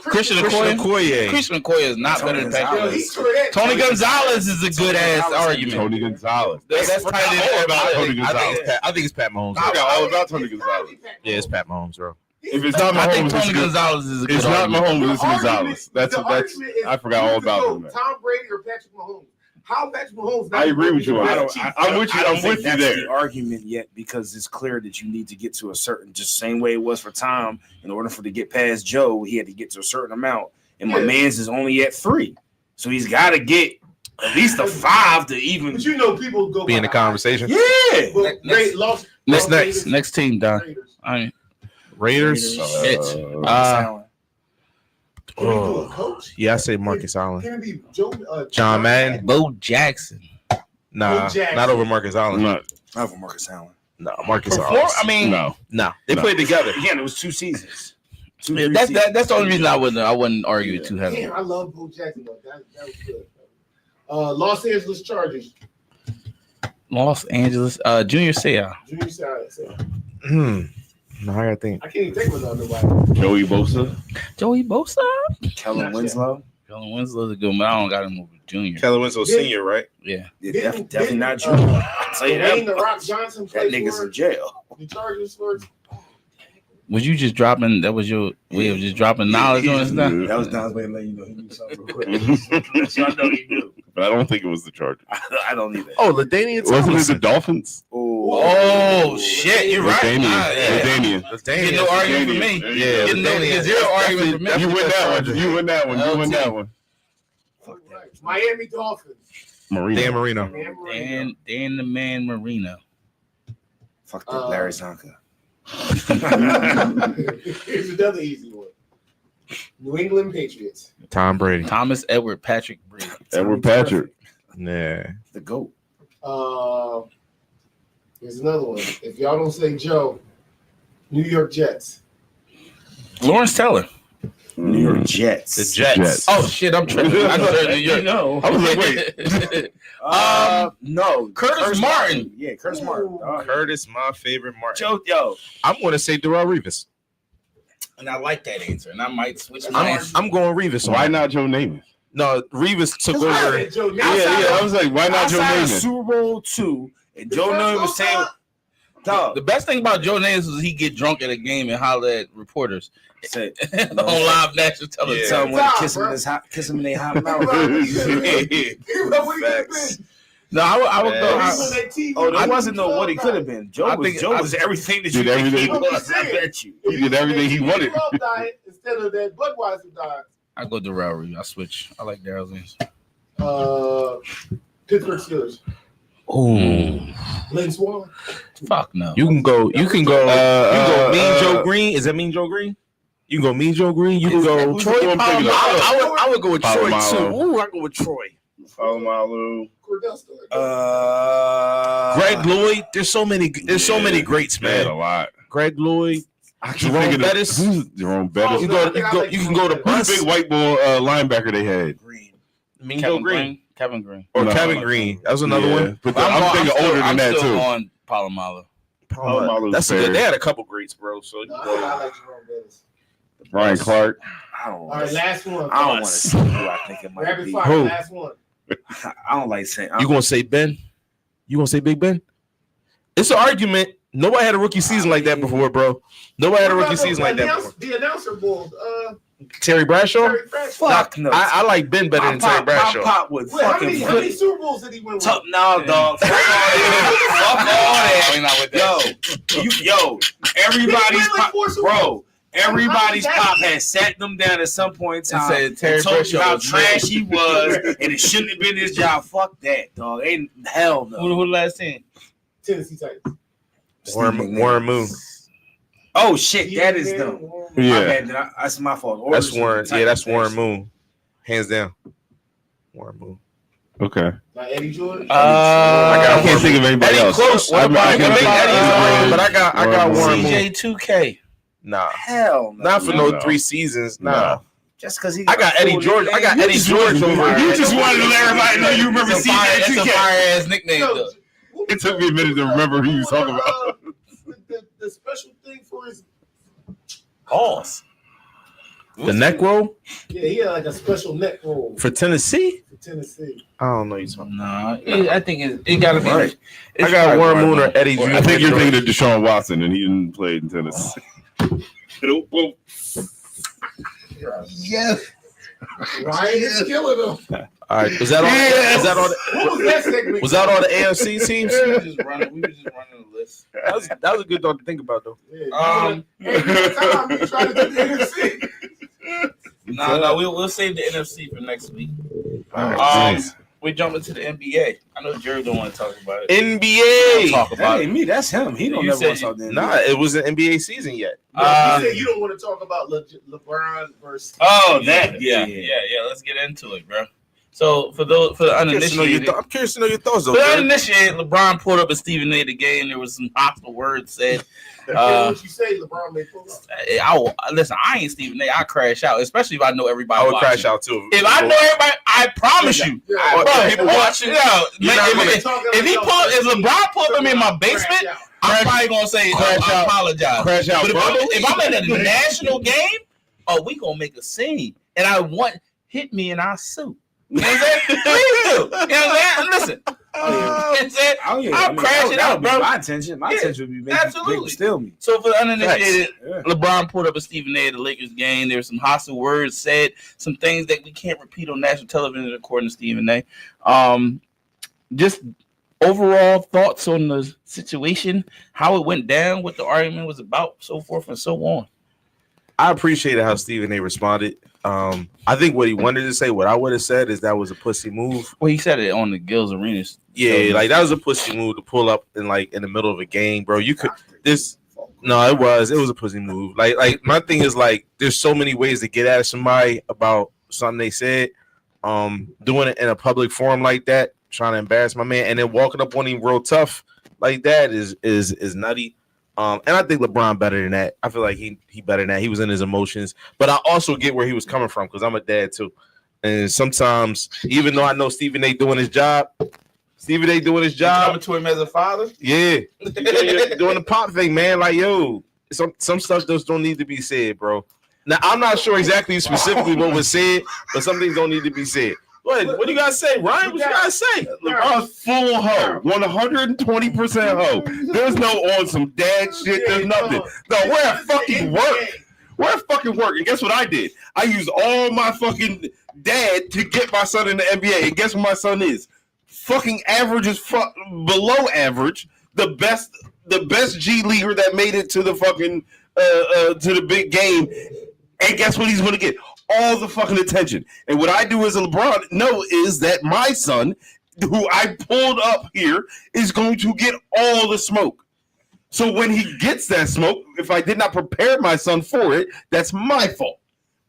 Christian Okoye. Christian McCoy is not Tony better than Patrick. Yo, Gonzalez. he tore that. Tony Gonzalez is a good ass argument. Tony Gonzalez. That's tight end. about Tony I think Gonzalez. it's Pat, I think it's Pat Mahomes. I forgot all about Tony Gonzalez. Yeah, it's Pat Mahomes, bro. If it's not I think Mahomes, Tony it's good. Gonzalez is a good It's not argument. Mahomes, it's Gonzalez. That's I forgot all about him. man. Tom Brady or Patrick Mahomes? How Patrick Mahomes? I agree with you on I that. don't, I'm with you. I don't I'm think with you that's there. the argument yet because it's clear that you need to get to a certain, just same way it was for Tom. In order for to get past Joe, he had to get to a certain amount, and my Yeah. man's is only at 3, so he's got to get at least a 5 to even. But you know, people go Be in the by- conversation. Yeah, But they lost. Next, Raiders. next team, Don. Raiders. I mean, Raiders. shit. Can we do a coach? Yeah, I say Marcus Allen. Can it be Joe? John Madden. Bo Jackson. Nah, Bo Jackson. not over Marcus Allen. Not, not for Marcus Allen. No, Marcus Perform, Allen. I mean, no. Nah, they No. played together. Again, it was 2 seasons. that's the only reason I wouldn't argue it too heavily. Damn, I love Bo Jackson. Though. That was good. Los Angeles Chargers. Los Angeles, Junior Seau. Junior Size. No, I gotta think. I can't even think about nobody. Joey Bosa. Joey Bosa. Kellen Gotcha. Winslow. Kellen Winslow's a good one. I don't got him over Junior. Keller Winslow Senior, right? Yeah. Yeah, definitely not Junior. I'll tell you Dwayne that. the Rock Johnson That played nigga's for in jail. the Chargers for. Was you just dropping? That was your way of just dropping knowledge on this stuff. Yeah. That was Don's way of letting you know he knew something real quick. So I know he knew. But I don't think it was the Chargers. I don't either. Oh, LaDainian Wasn't it the Tomlinson. Dolphins? Oh shit! You're right. LaDainian. Nah, yeah. LaDainian. Get no argument for me. Yeah, Get no LaDainian. zero argument for me. You win that one. You win that one. You win that one. Miami Dolphins. Marino. Dan Marino. Dan the Man Marino. Fuck that, Larry Zonka. Here's another easy one. New England Patriots. Tom Brady. Thomas Edward Patrick Brady. Edward Patrick. Yeah. The GOAT. Here's another one. If y'all don't say Joe, New York Jets. Lawrence Taylor. New York Jets. The Jets. Oh shit! I'm tripping. I heard New York. know. I was like, wait. No. Curtis Martin. Yeah, Curtis Martin. Curtis, my favorite Martin. Yo. I'm going to say Darrell Revis. And I like that answer. And I might switch my answer. I'm going Revis. Why not Joe Namath? No, Revis took over. I was like, why not Joe Outside of Namath? Super Bowl 2, and Joe Namath was saying, dog, The best thing about Joe Namath was he get drunk at a game and holler at reporters said, on live national television. tell him when to Stop, kiss him bro. in his hot, kiss him in their hot mouth. Facts. No, I would go. Oh, there wasn't no what he could have been. Joe was everything that you Did think he everything. was. I bet you. He did everything he wanted. Diet instead of that Budweiser diet. I go Darrell Reeves. I switch. I like Darrell's answer. Pittsburgh Steelers. Oh, Lynn Swan. fuck no. You can go. You can go. Mean Joe uh, Green. Is that Mean Joe Green? You can go Mean Joe Green. You can go who's Troy the one thinking of? Polamalu. I would go with Troy Polamalu. too. Ooh, I go with Troy. Polamalu. Cordell Stewart. Greg Lloyd. There's so many. There's so many greats, They had a man. lot. Greg Lloyd. Actually, Jerome thinking of- Bettis. who's Jerome Bettis? You No, go. I You think I go. like You can Jerome go to Bettis. Who's the big white boy linebacker they had? Green. Mean Joe Green Kevin Green. or No. Kevin Green. That was another Yeah, one. But I'm thinking older than that too. On Palomalu. Polamalu's That's fair. good. They had a couple greats, bro. So No, I like Jerome Bettis. Brian Clark. I don't All want right, to. last one. I don't want to say who I think it might Rapid be. fire. Who? Last one. I don't like saying. you gonna say Ben? You gonna say Big Ben? It's an argument. Nobody had a rookie season like that before, bro. Nobody had a rookie season like that before. The announcer board. Terry Bradshaw? Terry Bradshaw. Fuck no. I like Ben better than Terry My Bradshaw. pop would Wait, how fucking many Super Bowls did he win with? Top now, dog. Fuck all that. Fuck all that. Yo, everybody's Did he win like 4 Super Bowls? Everybody's pop had sat them down at some point in time said Terry and told you Bradshaw how was trash good. he was, and it shouldn't have been his job. Fuck that, dog. Ain't hell no. Who the last team? Tennessee Titans. Warren Moon. Oh shit, that is them. Yeah. That's my fault. That's Warren. Yeah, that's Titans, Warren Moon. Hands down. Warren Moon. Okay. Like Eddie George. I can't think of anybody else. Close. I I can't think of Eddie's but I got Warren Moon. CJ2K. Nah. Hell no. Not for No. no 3 seasons. Nah. No. Just because he. I got Eddie George. I got Eddie George over. You just wanted to let everybody know you remember That's a CJ2K. fire ass nickname though. It took me a minute to remember who you was talking about. The special thing for his Pause. The neck roll he had like a special neck roll for Tennessee. for Tennessee. I don't know you talking. Nah, I think it got to be. Right. It's I got probably Warren Moon or Eddie Or- Jr. I think you're thinking of Deshaun Watson, and he didn't play in Tennessee. Yes. Ryan is killing him. All right. Was that all? Yes. Was that all? What was that segment? Was that all the AFC teams? We were just running the list. That was a good thought to think about though. Yeah, hey, time you trying to do the NFC. No, we'll save the NFC for next week. Jeez. We jump into the NBA. I know Jerry don't want to talk about it. NBA. Talk That about ain't it. me. That's him. He don't You never said want to talk to Nah, it wasn't NBA season yet. You said you don't want to talk about LeBron versus. Oh, that. that. Yeah. Let's get into it, bro. So for the uninitiated, I'm curious to know your thoughts though. for the Jared. uninitiated, LeBron pulled up at Stephen A. the game. There was some hostile words said. What you say, LeBron may pull up. Listen, I ain't Stephen A. I crash out, especially if I know everybody. I would watching. crash out too. If I know everybody, I promise you. Yeah, Bro, people watching. If LeBron pulled up in my basement, I'm probably gonna say Crash I out. apologize. Crash out, But bro. if I'm in a national game, we gonna make a scene, and I want hit me in our suit. You know what I'm saying? Please do. You know what I'm saying? Listen. I'm crashing out, bro. My attention would be making absolutely. steal me. So for the uninitiated, Yeah. LeBron pulled up at Stephen A. at the Lakers game. There were some hostile words said, some things that we can't repeat on national television, according to Stephen A. Just overall thoughts on the situation, how it went down, what the argument was about, so forth and so on. I appreciated how Stephen A. responded. I think what he wanted to say, what I would have said, is that was a pussy move. Well, he said it on the Gills Arenas. Yeah, like that was a pussy move to pull up in the middle of a game, bro. You could it was a pussy move. Like my thing is like there's so many ways to get at somebody about something they said. Doing it in a public forum like that, trying to embarrass my man, and then walking up on him real tough like that is nutty. And I think LeBron better than that. I feel like he better than that. He was in his emotions, but I also get where he was coming from because I'm a dad too. And sometimes, even though I know Stephen A. doing his job, Coming to him as a father. yeah, doing the pop thing, man. Like, yo, some stuff just don't need to be said, bro. Now I'm not sure exactly specifically what was said, but some things don't need to be said. What do you guys say, Ryan? What you guys say? LeBron's full hoe, 120% hoe. There's no on some dad shit. There's nothing. No, we're at fucking work. We're at fucking work. And guess what I did? I used all my fucking dad to get my son in the NBA. And guess what my son is? Fucking average is below average. The best G leaguer that made it to the fucking to the big game. And guess what he's going to get? All the fucking attention. And what I do as a LeBron is that my son, who I pulled up here, is going to get all the smoke. So when he gets that smoke, if I did not prepare my son for it, that's my fault.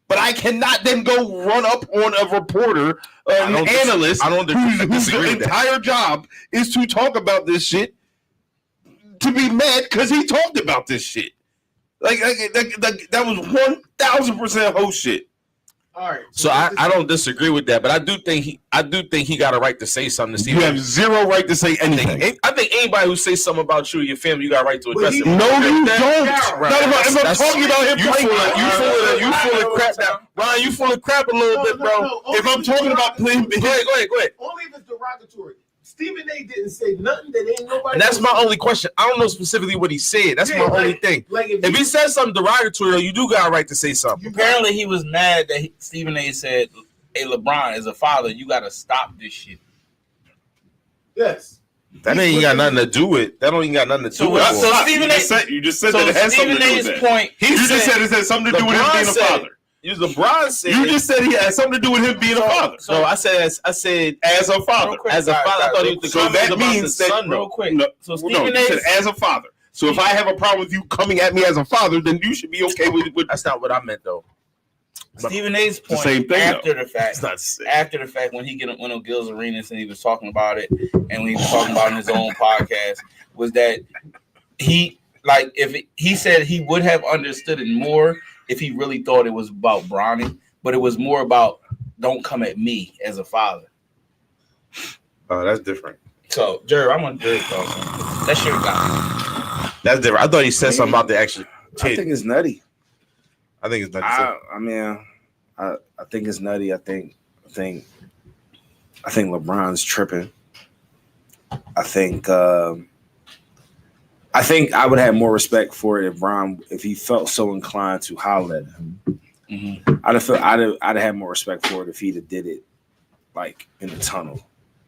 But I cannot then go run up on a reporter, an analyst, whose entire job is to talk about this shit, to be mad because he talked about this shit. Like that was 1,000% whole shit. All right. So I don't disagree with that, but I do think he got a right to say something to Stephen. You have zero right to say anything. I think anybody who says something about you or your family, you got a right to address it. No, you don't. Right. If I'm talking about him, you full of crap now. Ryan, you full of crap a little bit, bro. No. If I'm talking about playing, Go ahead. Only if it's derogatory. Stephen A. didn't say nothing that ain't nobody. And that's my only question. I don't know specifically what he said. That's my only thing. Like If he says something derogatory, you do got a right to say something. Apparently, he was mad that Stephen A. said, "Hey, LeBron, as a father, you got to stop this shit." Yes. That ain't got nothing to do with. That don't even got nothing to do with. So Stephen A. You just said that it has something to do with that. Point. You just said it has something to do with him being a father. LeBron said You just said he had something to do with him being a father. No, I said as a father. as a father. I thought he was the So that means that son, real quick. No, So you said as a father. So if I have a problem with you coming at me as a father, then you should be okay with it. That's not what I meant though. Stephen A's point same thing, after the fact. It's not the same. After the fact, when he went on Gil's Arenas and he was talking about it, and when he was talking about it in his own podcast, was that he said he would have understood it more if he really thought it was about Bronny, but it was more about don't come at me as a father. Oh, that's different. So, Jerry, I want Jerry's thoughts on it. That's your guy. That's different. I thought he said something about the actual I kid. think it's nutty. I think it's not. I think it's nutty. I think LeBron's tripping. I think I would have more respect for it if he felt so inclined to holler at him. Mm-hmm. I'd have more respect for it if he'd have did it like in the tunnel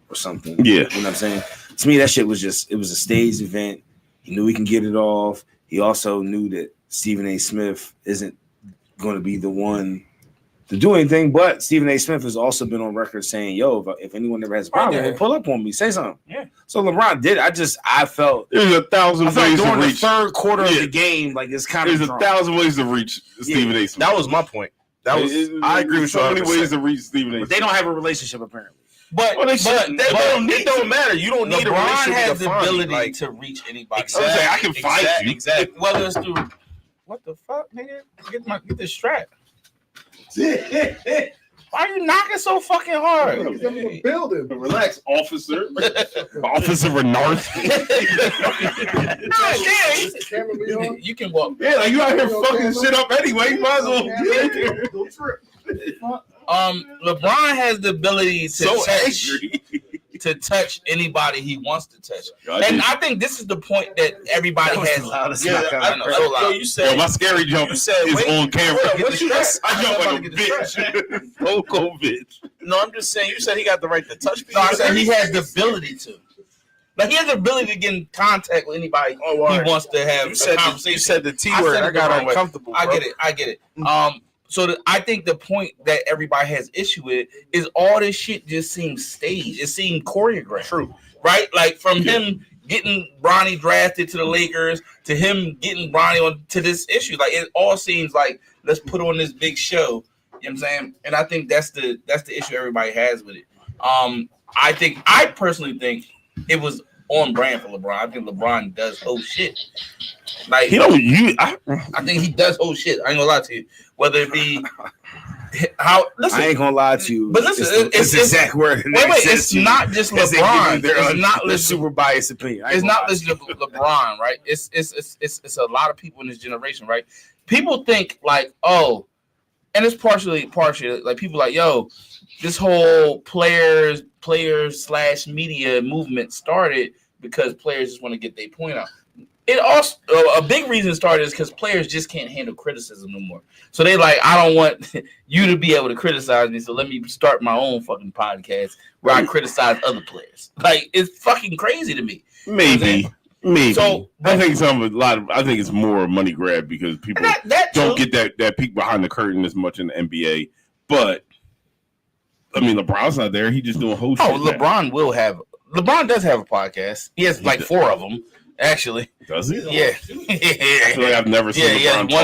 or something. Yeah. You know what I'm saying? To me, that shit was a staged event. He knew he can get it off. He also knew that Stephen A. Smith isn't going to be the one to do anything, but Stephen A. Smith has also been on record saying, yo, if anyone ever has a problem, then pull up on me, say something. Yeah. So LeBron did. I felt There's 1,000 ways to during the reach. third quarter of the game, like it's kind There's of 1,000 ways to reach Stephen A. Smith. That was my point. I agree with you. So many ways to reach Stephen A. But they don't have a relationship apparently. But it don't matter. You don't need a LeBron relationship has to the find, ability like, to reach anybody. Exactly. I can fight you. Exactly. Whether it's through what the fuck, nigga? Get this strap. Why are you knocking so fucking hard? I'm in the building. Relax, officer. Officer Renard. Camera be on? You can walk. Yeah, like you out here fucking shit up anyway. You might as well. Don't trip. LeBron has the ability to So touch anybody he wants to touch. angry. And I think this is the point that everybody has. Yeah, I know, so loud. You said My scary jump is on camera. What you just? I jump like a bitch. Loco bitch. No, I'm just saying. You said he got the right to touch people. No, I said he has the ability to. Like he has the ability to get in contact with anybody he wants to have a conversation. You said the T I word. said it I got the wrong way. uncomfortable. I get it. So I think the point that everybody has issue with is all this shit just seems staged. It seemed choreographed. True. Right? Like from him getting Bronny drafted to the Lakers to him getting Bronny on to this issue. Like it all seems like let's put on this big show. You know what I'm saying? And I think that's the issue everybody has with it. I personally think it was on brand for LeBron. I think LeBron does whole shit. Like He don't you. I think he does whole shit. I ain't gonna lie to you. Whether it be how listen, I ain't gonna lie to you. But listen, it's the exact word. Wait, it's not just LeBron. It's not the super biased opinion. It's not just LeBron, right? It's a lot of people in this generation, right? People think like, oh, and it's partially like people like, yo, this whole players / media movement started because players just want to get their point out. It also a big reason it started is because players just can't handle criticism no more. So they like, I don't want you to be able to criticize me, so let me start my own fucking podcast where I criticize other players. Like it's fucking crazy to me. Maybe. So I think I think it's more a money grab because people don't get that peek behind the curtain as much in the NBA. But I mean, LeBron's not there. He just doing whole shit. LeBron does have a podcast. He has like 4 of them. Actually, does he? Yeah. I feel like I've never seen LeBron talk.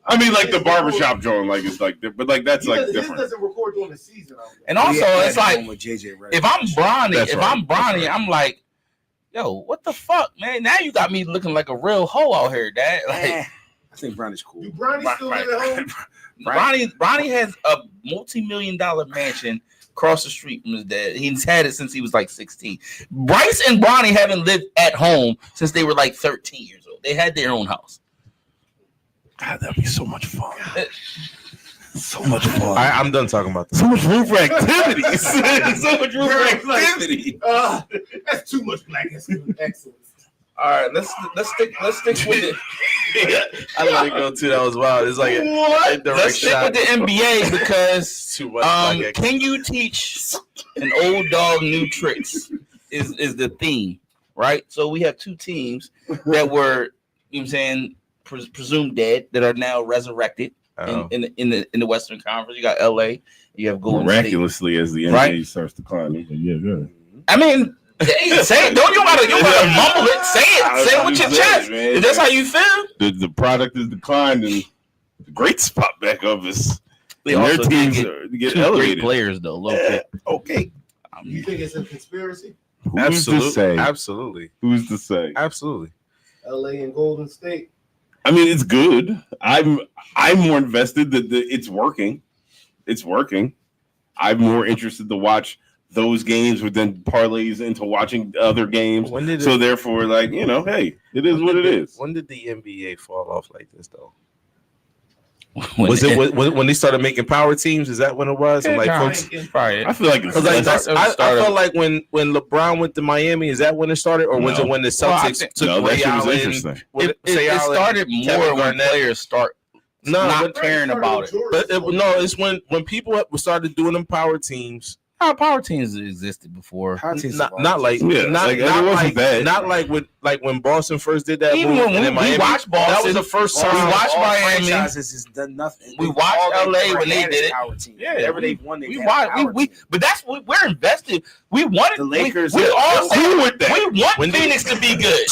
I mean, like the barbershop joint, like it's like, but like that's like different. He doesn't record during the season. And also, it's like if I'm Bronny, Bronny, I'm like, yo, what the fuck, man? Now you got me looking like a real hoe out here, Dad. Like, I think Bronny's cool. You Bronny still live at home? Bronny has a multi-million-dollar mansion across the street from his dad. He's had it since he was like 16. Bryce and Bronny haven't lived at home since they were like 13 years old. They had their own house. God, that'd be so much fun. So much fun. I'm done talking about this. So much room for activities. So much room for activity. That's too much black excellence. All right, let's stick with it. I let it go too. That was wild. It's like Let's stick with the NBA because too much. can you teach an old dog new tricks? is the theme, right? So we have two teams that were, you know what I'm saying, presumed dead that are now resurrected in the Western Conference. You got LA, you have Golden miraculously State. as the NBA starts declining. Yeah, good. I mean, say it. Don't you gotta mumble it. Say it. Say it with your chest. Man, if that's how you feel. The product is declined, and the great spot back up is their teams get two elevated. Great players though. Okay. You think it's a conspiracy? Who's to say? Absolutely. Who's to say? Absolutely. LA and Golden State. I mean, it's good. I'm more invested that it's working. It's working. I'm more interested to watch those games, but then parlays into watching other games. So therefore, like, you know, hey, it is what it is. When did the NBA fall off like this, though? Was it when they started making power teams? Is that when it was? Yeah, like, folks, probably. I feel like it's I felt like when LeBron went to Miami, is that when it started, or was it when the Celtics took that shit was Allen? interesting. It started more when players start not caring about it. But it's when people started doing them power teams. Power teams existed before. Not like when Boston first did that. Even when we watched Boston, that was the first time we watched Miami. Franchises has done nothing. We watched LA when they did it. Yeah, whenever they've won, we but that's what we're invested. We wanted the Lakers. We all cool with that. We want Phoenix to be good.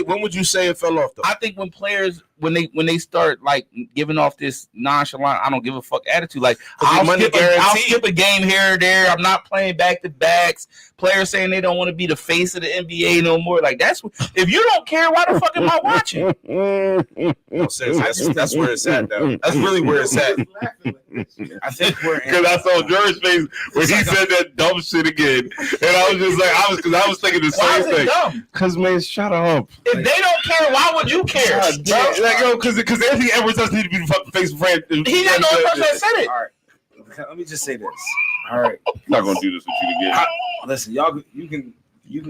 When would you say it fell off though? I think when players when they start like giving off this nonchalant, I don't give a fuck attitude. Like I'll skip a game here or there. I'm not playing back to backs. Players saying they don't want to be the face of the NBA no more. Like that's if you don't care, why the fuck am I watching? That's where it's at though. That's really where it's at. I think we're because I saw Jerry's face when he said that dumb shit again, and I was just like, I was thinking the same thing. Because man, shut up. If they don't care, why would you care? Like yo, because Anthony Edwards doesn't need to be the fucking face of Fran. He's not the only person that said it. All right, let me just say this. All right, I'm not gonna do this with you again. Listen, y'all, you can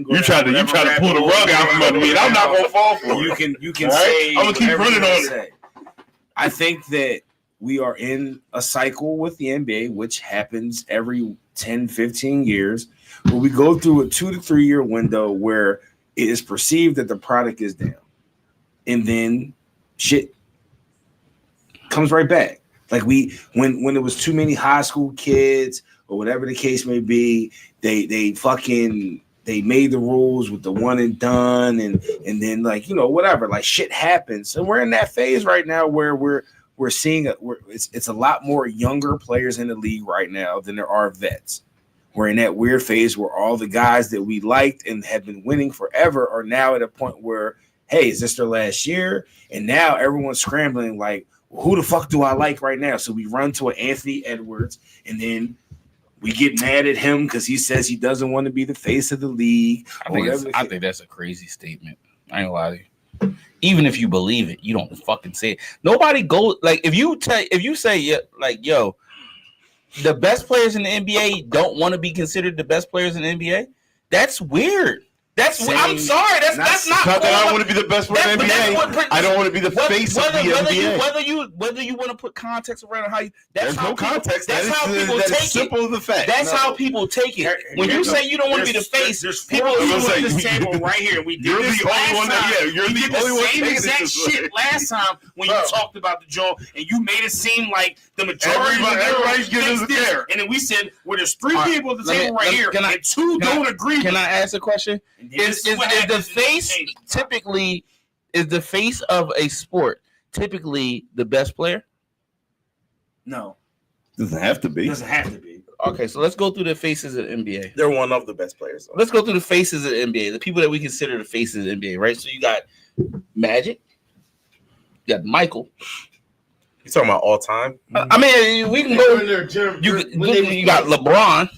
go. You try to pull the rug out from under me, and I'm not gonna fall for it. You can say. I'm gonna keep running on it. I think that we are in a cycle with the NBA, which happens every 10, 15 years, where we go through a 2 to 3 year window where it is perceived that the product is down. And then shit comes right back. Like when there was too many high school kids or whatever the case may be, they made the rules with the one and done and then like, you know, whatever, like shit happens. And we're in that phase right now where we're seeing it's a lot more younger players in the league right now than there are vets. We're in that weird phase where all the guys that we liked and have been winning forever are now at a point where, hey, is this their last year? And now everyone's scrambling like, who the fuck do I like right now? So we run to an Anthony Edwards and then we get mad at him because he says he doesn't want to be the face of the league. I think that's a crazy statement. I ain't gonna lie to you. Even if you believe it, you don't fucking say it. Nobody goes like if you say yeah, like yo, the best players in the NBA don't want to be considered the best players in the NBA. That's weird. I'm sorry. That's not. Not that I want to be the best player in the NBA. I don't want to be the face of the NBA. Whether you want to put context around how you. There's no context. That's how people take it. Simple as the fact. That's how people take it. When you say you don't want to be the face, people are on this table right here. We did this last time. You're the only one same exact shit last time when you talked about the joint and you made it seem like the majority of everybody's giving us a care. And then we said, well, there's 3 people at the table right here, and 2 don't agree. Can I ask a question? Is the face typically of a sport typically the best player? No, doesn't have to be. Okay, so let's go through the faces of the NBA. They're one of the best players. Let's go through the faces of the NBA, the people that we consider the faces of the NBA, right? So you got Magic, you got Michael. You talking about all time? I mean, we can go. You got LeBron,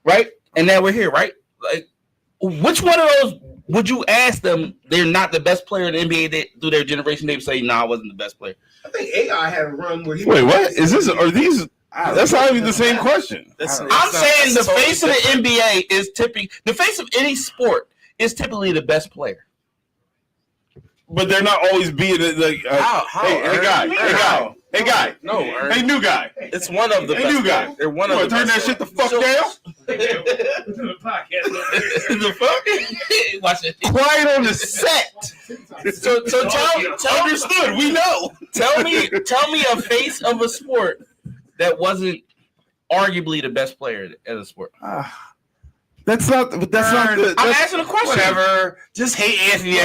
right? And now we're here, right? Like, which one of those would you ask them? They're not the best player in the NBA through their generation. They would say, "No, I wasn't the best player." I think AI had a run where he. Wait, what is this? Are these? That's not even the same question. I'm saying the face of the NBA is typically the face of any sport is typically the best player. But they're not always being like. Hey, guy. Hey, guy. No, Hey, new guy. it's one of the Hey, best new guy. players. They're one You of want the to turn that best shit the players. fuck down? The fuck? Watch it. Quiet on the set. So tell Understood. We know. tell me a face of a sport that wasn't arguably the best player in the sport. That's not the. I'm asking a question. Whatever. Just hate Anthony The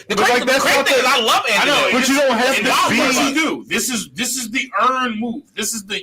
The But, like, great that's thing not is the- I love I know, Anthony. But you don't have And to that's what you be. do. This is the earn move. This is the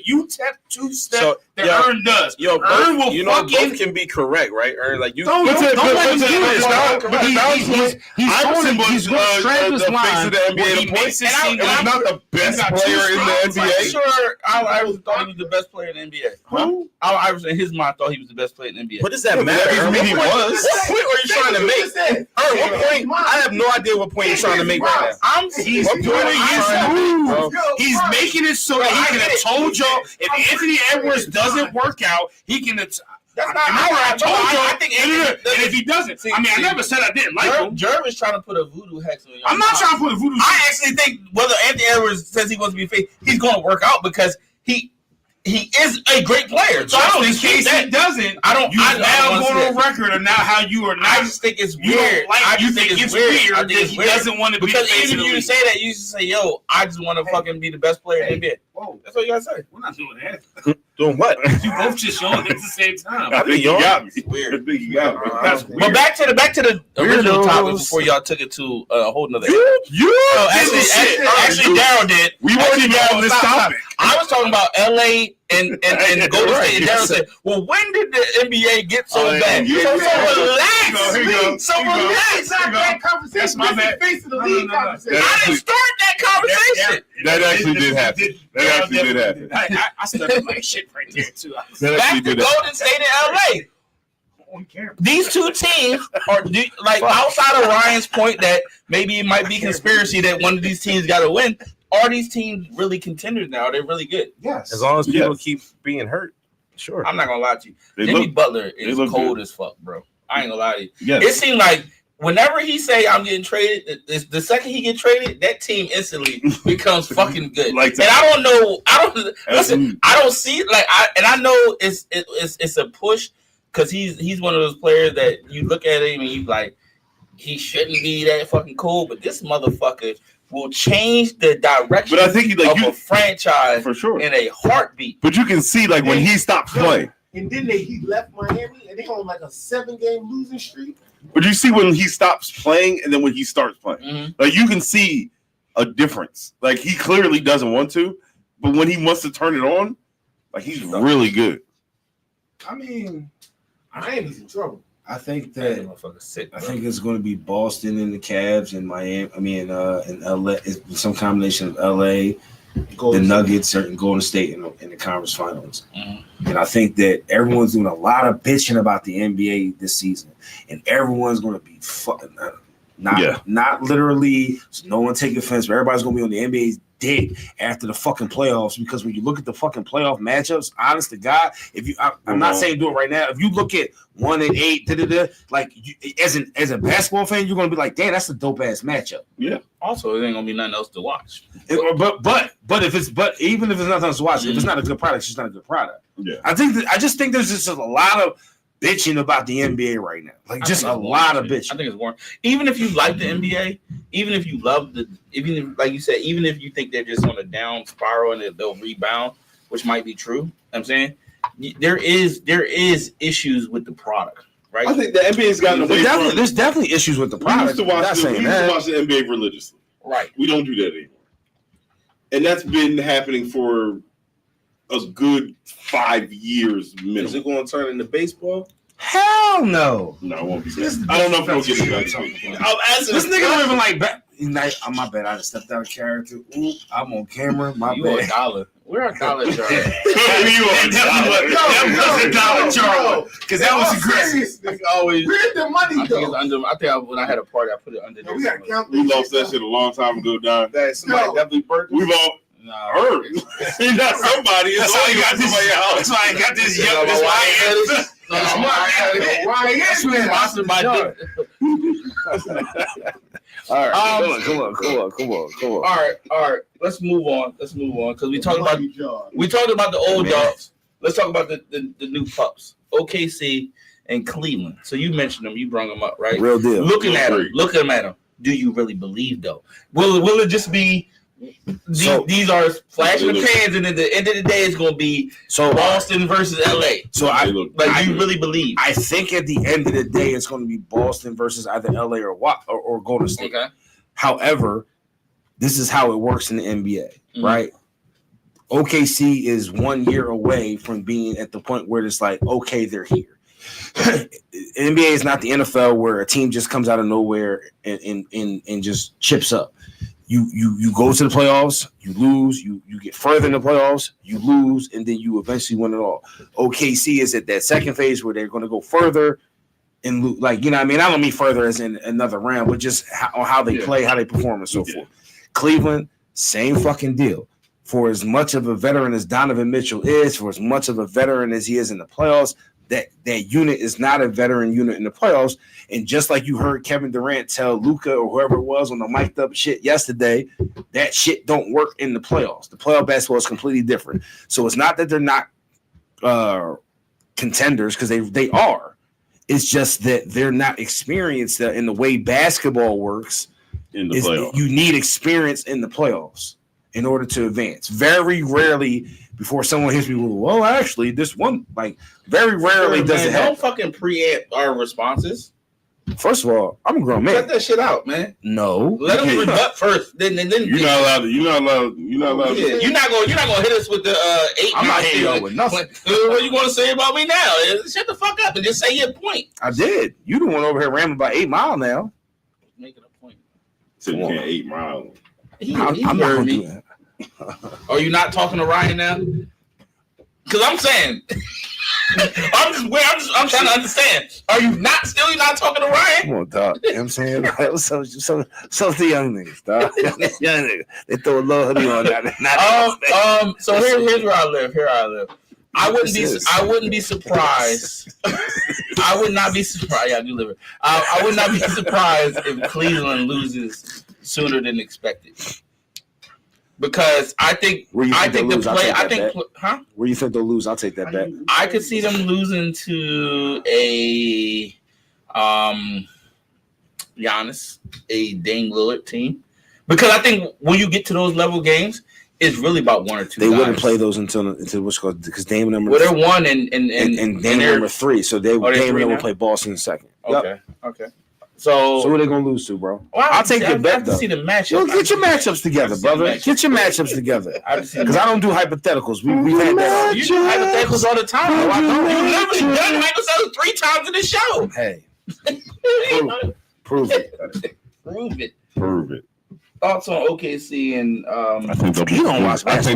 two-step So, that yo, earn does. Yo, Earn will you know, fucking both can be correct, right? Earn like you. Don't let him do it. He's Iverson was he's going to strand this the face line. of the NBA. He The makes point. it seem It was not the best got two player in the strong I'm NBA. sure Al Iverson thought he was the best player in the NBA. Who? Al Iverson, in his mind, thought he was the best player in the NBA. What does that Yeah, but matter? that doesn't mean he What was. point are you trying to make? What point? I have no idea what point you're trying to make right now. He's What doing point his are you move. trying to make, bro? He's making it so that he could have told y'all if Anthony Edwards doesn't work out, he can. That's not- I told y'all. I think and Anthony- if he doesn't, I mean, I never said I didn't like him. Jervis trying to put a voodoo hex on you. I'm not trying to put a voodoo. I actually think whether Anthony Edwards says he wants to be fake, he's going to work out because he is a great player. So I Just don't in dispute case that. he doesn't, I don't. you I don't now wanna going see on that. record of now how you are I not. just think it's You weird. don't like. I You just think it's weird. I weird think that it's he weird. doesn't want to be Because the face even of if the you league. say that, you should say, "Yo, I just want to fucking be the best player in the NBA." Whoa, That's what you gotta say. we're not doing that. Doing what? You both just yawning at the same time. I think you got me. It's weird. I think you got me. That's But weird. back to the original Weirdos. topic before y'all took it to a whole nother. You Actually, Daryl did. We weren't even on this topic. I was talking about LA and Golden Right, State. And yes. Daryl said, "Well, when did the NBA get so Oh, bad?" yeah. So Here relax. you go. So Here you go. relax. That's my bad. Face of the No, league no, no, no. conversation. I didn't start that conversation. That actually did happen. That actually did happen. I studied like shit right there too. That Back actually to did happen. Golden State and LA. On camera. These two teams are like outside of Ryan's point that maybe it might be conspiracy that one of these teams got to win. Are these teams really contenders now? Are they really good? Yes. As long as people Yes. keep being hurt, sure. I'm not gonna lie to you. They Jimmy look. Butler they is look cold good. as fuck, bro. I ain't gonna lie to you. Yes. It seemed like whenever he say I'm getting traded, the second he get traded, that team instantly becomes fucking good. Like and I don't know. I don't listen. Absolutely. I don't see it like I know it's a push because he's one of those players that you look at him and you like he shouldn't be that fucking cool, but this motherfucker will change the direction But I think of you a franchise for sure. in a heartbeat. But you can see like when he stopped playing. And then he left Miami and they on like a 7-game losing streak. But you see when he stops playing and then when he starts playing. Mhm. Like you can see a difference. Like he clearly doesn't want to, but when he wants to turn it on, like he's really good. I mean, Miami's in trouble. I think That that motherfucker sick. I bro. think it's going to be Boston and the Cavs and Miami. I mean, in LA, it's some combination of LA, the Nuggets, and Golden State in the conference finals. Mhm. And I think that everyone's doing a lot of bitching about the NBA this season, and everyone's going to be fucking not literally. So no one take offense, but everybody's going to be on the NBA's dick after the fucking playoffs because when you look at the fucking playoff matchups, honest to God, if you, I'm not saying do it right now. If you look at 1 and 8, like you, as a basketball fan, you're going to be like, damn, that's a dope ass matchup. Also, it ain't gonna be nothing else to watch. But even if it's nothing else to watch, if it's not a good product, it's just not a good product. Yeah. I just think there's just a lot of bitching about the NBA right now. Like just a lot of bitching. I think it's boring. Even if you like the NBA, even if you love even if, like you said, even if you think they're just on a down spiral and they'll rebound, which might be true. You know what I'm saying there is issues with the product, right? I think the NBA's gotten away from. There's definitely issues with the We product. used to watch Not the saying that. NBA religiously. Right. We don't do that anymore. And that's been happening for a good 5 years Is it minimum. going to turn into baseball? Hell no. No, it won't be good. I don't know if we'll get it next week. I'm asking this nigga living like back. My bad. I just stepped out of character. Ooh, I'm on camera. My You bad. a dollar. We're a dollar jar. That was a dollar jar because that was aggressive. Always. Where'd the money I think go? it's under. I think when I had a party, I put it under. Yo, we gotta count We this lost shit that shit a long time ago, Don. That somebody No. definitely burnt. We've all Nah. heard. Not somebody. It's That's how all you got this. somebody else. That's why I got this. You know, That's my why I wife got this. Why yes, man? Sponsored by Dick. All right, come on. All right. Let's move on because we talked about the old dogs. Let's talk about the new pups, OKC and Cleveland. So you mentioned them, you brought them up, right? Real deal. Looking at them. Do you really believe though? Will it just be these are flash in the pans, and at the end of the day, it's going to be Boston versus LA. So you really believe? I think at the end of the day, it's going to be Boston versus either LA or Golden State. Okay. However, this is how it works in the NBA, right? OKC is 1 year away from being at the point where it's like, okay, they're here. NBA is not the NFL where a team just comes out of nowhere and just chips up. You go to the playoffs, you lose, you get further in the playoffs, you lose, and then you eventually win it all. OKC is at that second phase where they're going to go further and lose. Like, you know what I mean? I don't mean further as in another round, but just how they play, how they perform, and so forth. Cleveland, same fucking deal. For as much of a veteran as Donovan Mitchell is, for as much of a veteran as he is in the playoffs, that unit is not a veteran unit in the playoffs. And just like you heard Kevin Durant tell Luka or whoever it was on the mic'd up shit yesterday, that shit don't work in the playoffs. The playoff basketball is completely different. So it's not that they're not contenders, because they are. It's just that they're not experienced in the way basketball works. In the playoffs, you need experience in the playoffs in order to advance. Very rarely, before someone hits me with, well, actually, this one, like, very rarely does it happen. Don't fucking preempt our responses. First of all, I'm a grown man. Cut that shit out, man. No. Let them rebut first. Then you're not allowed. You're not allowed. Yeah, you're not gonna hit us with the 8 I'm not hitting y'all with nothing. What you gonna say about me now? Shut the fuck up and just say your point. I did. You the one over here rambling about 8 Mile now. Making a point. So you can't 8 Mile. I'm not gonna do that. Are you not talking to Ryan now? Because I'm saying, I'm trying to understand. Are you not talking to Ryan? Come on, dog. You know what I'm saying? So the young niggas, dog. Young niggas. They throw a little hoodie on that. So here's where I live. I wouldn't be surprised. I would not be surprised. Yeah, I do live here. I would not be surprised if Cleveland loses sooner than expected. Because I think Where you think they'll lose? I'll take that bet. I could see them losing to a Giannis, a Dame Lillard team. Because I think when you get to those level games, it's really about 1 or 2 They guys. wouldn't play those until what's called, because Dame number. Well, they're 1 and Dame number 3. So Dame will play Boston second. Okay. So who are they gonna lose to, bro? Well, I'll take the bet. I have to see the matchup. Get your matchups together, brother. Get your matchups together. Because I don't do hypotheticals. We've had that. You do hypotheticals all the time. No, I don't. You literally done hypotheticals 3 times in the show. Hey, prove it. Prove it. Thoughts on OKC and I think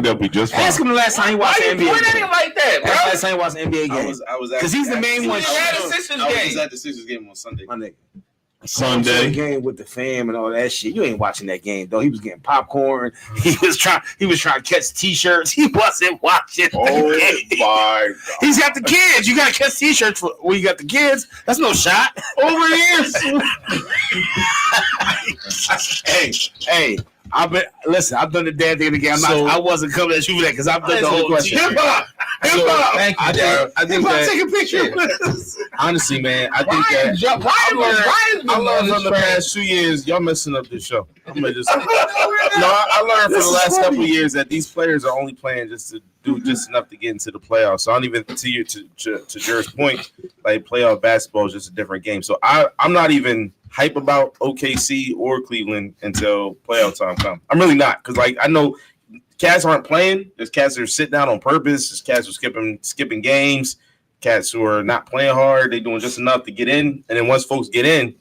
they'll be just fine. Ask him the last time he watched the NBA. Why you pointing like that, bro? Last time he watched an NBA game. I was because he's the main one. I was at the Sixers game on Sunday. My nigga. Sunday game with the fam and all that shit. You ain't watching that game though. He was getting popcorn. He was trying to catch t-shirts. He wasn't watching. my God. He's got the kids. You got to catch t-shirts when you got the kids. That's no shot. Over here. hey. I've done the damn thing again. I wasn't coming at you for that because I've done the whole question. Hip hop. Thank you, Daryl. I think that, take a picture. honestly, man, I think that I learned from the past 2 years, y'all messing up this show. I'm gonna just I learned from the last couple of years that these players are only playing just to do just enough to get into the playoffs. So I don't even see you to Jared's point, like playoff basketball is just a different game. So I'm not even hype about OKC or Cleveland until playoff time comes. I'm really not, because like I know cats aren't playing. There's cats that are sitting out on purpose. There's cats who are skipping games. Cats who are not playing hard. They're doing just enough to get in, and then once folks get in,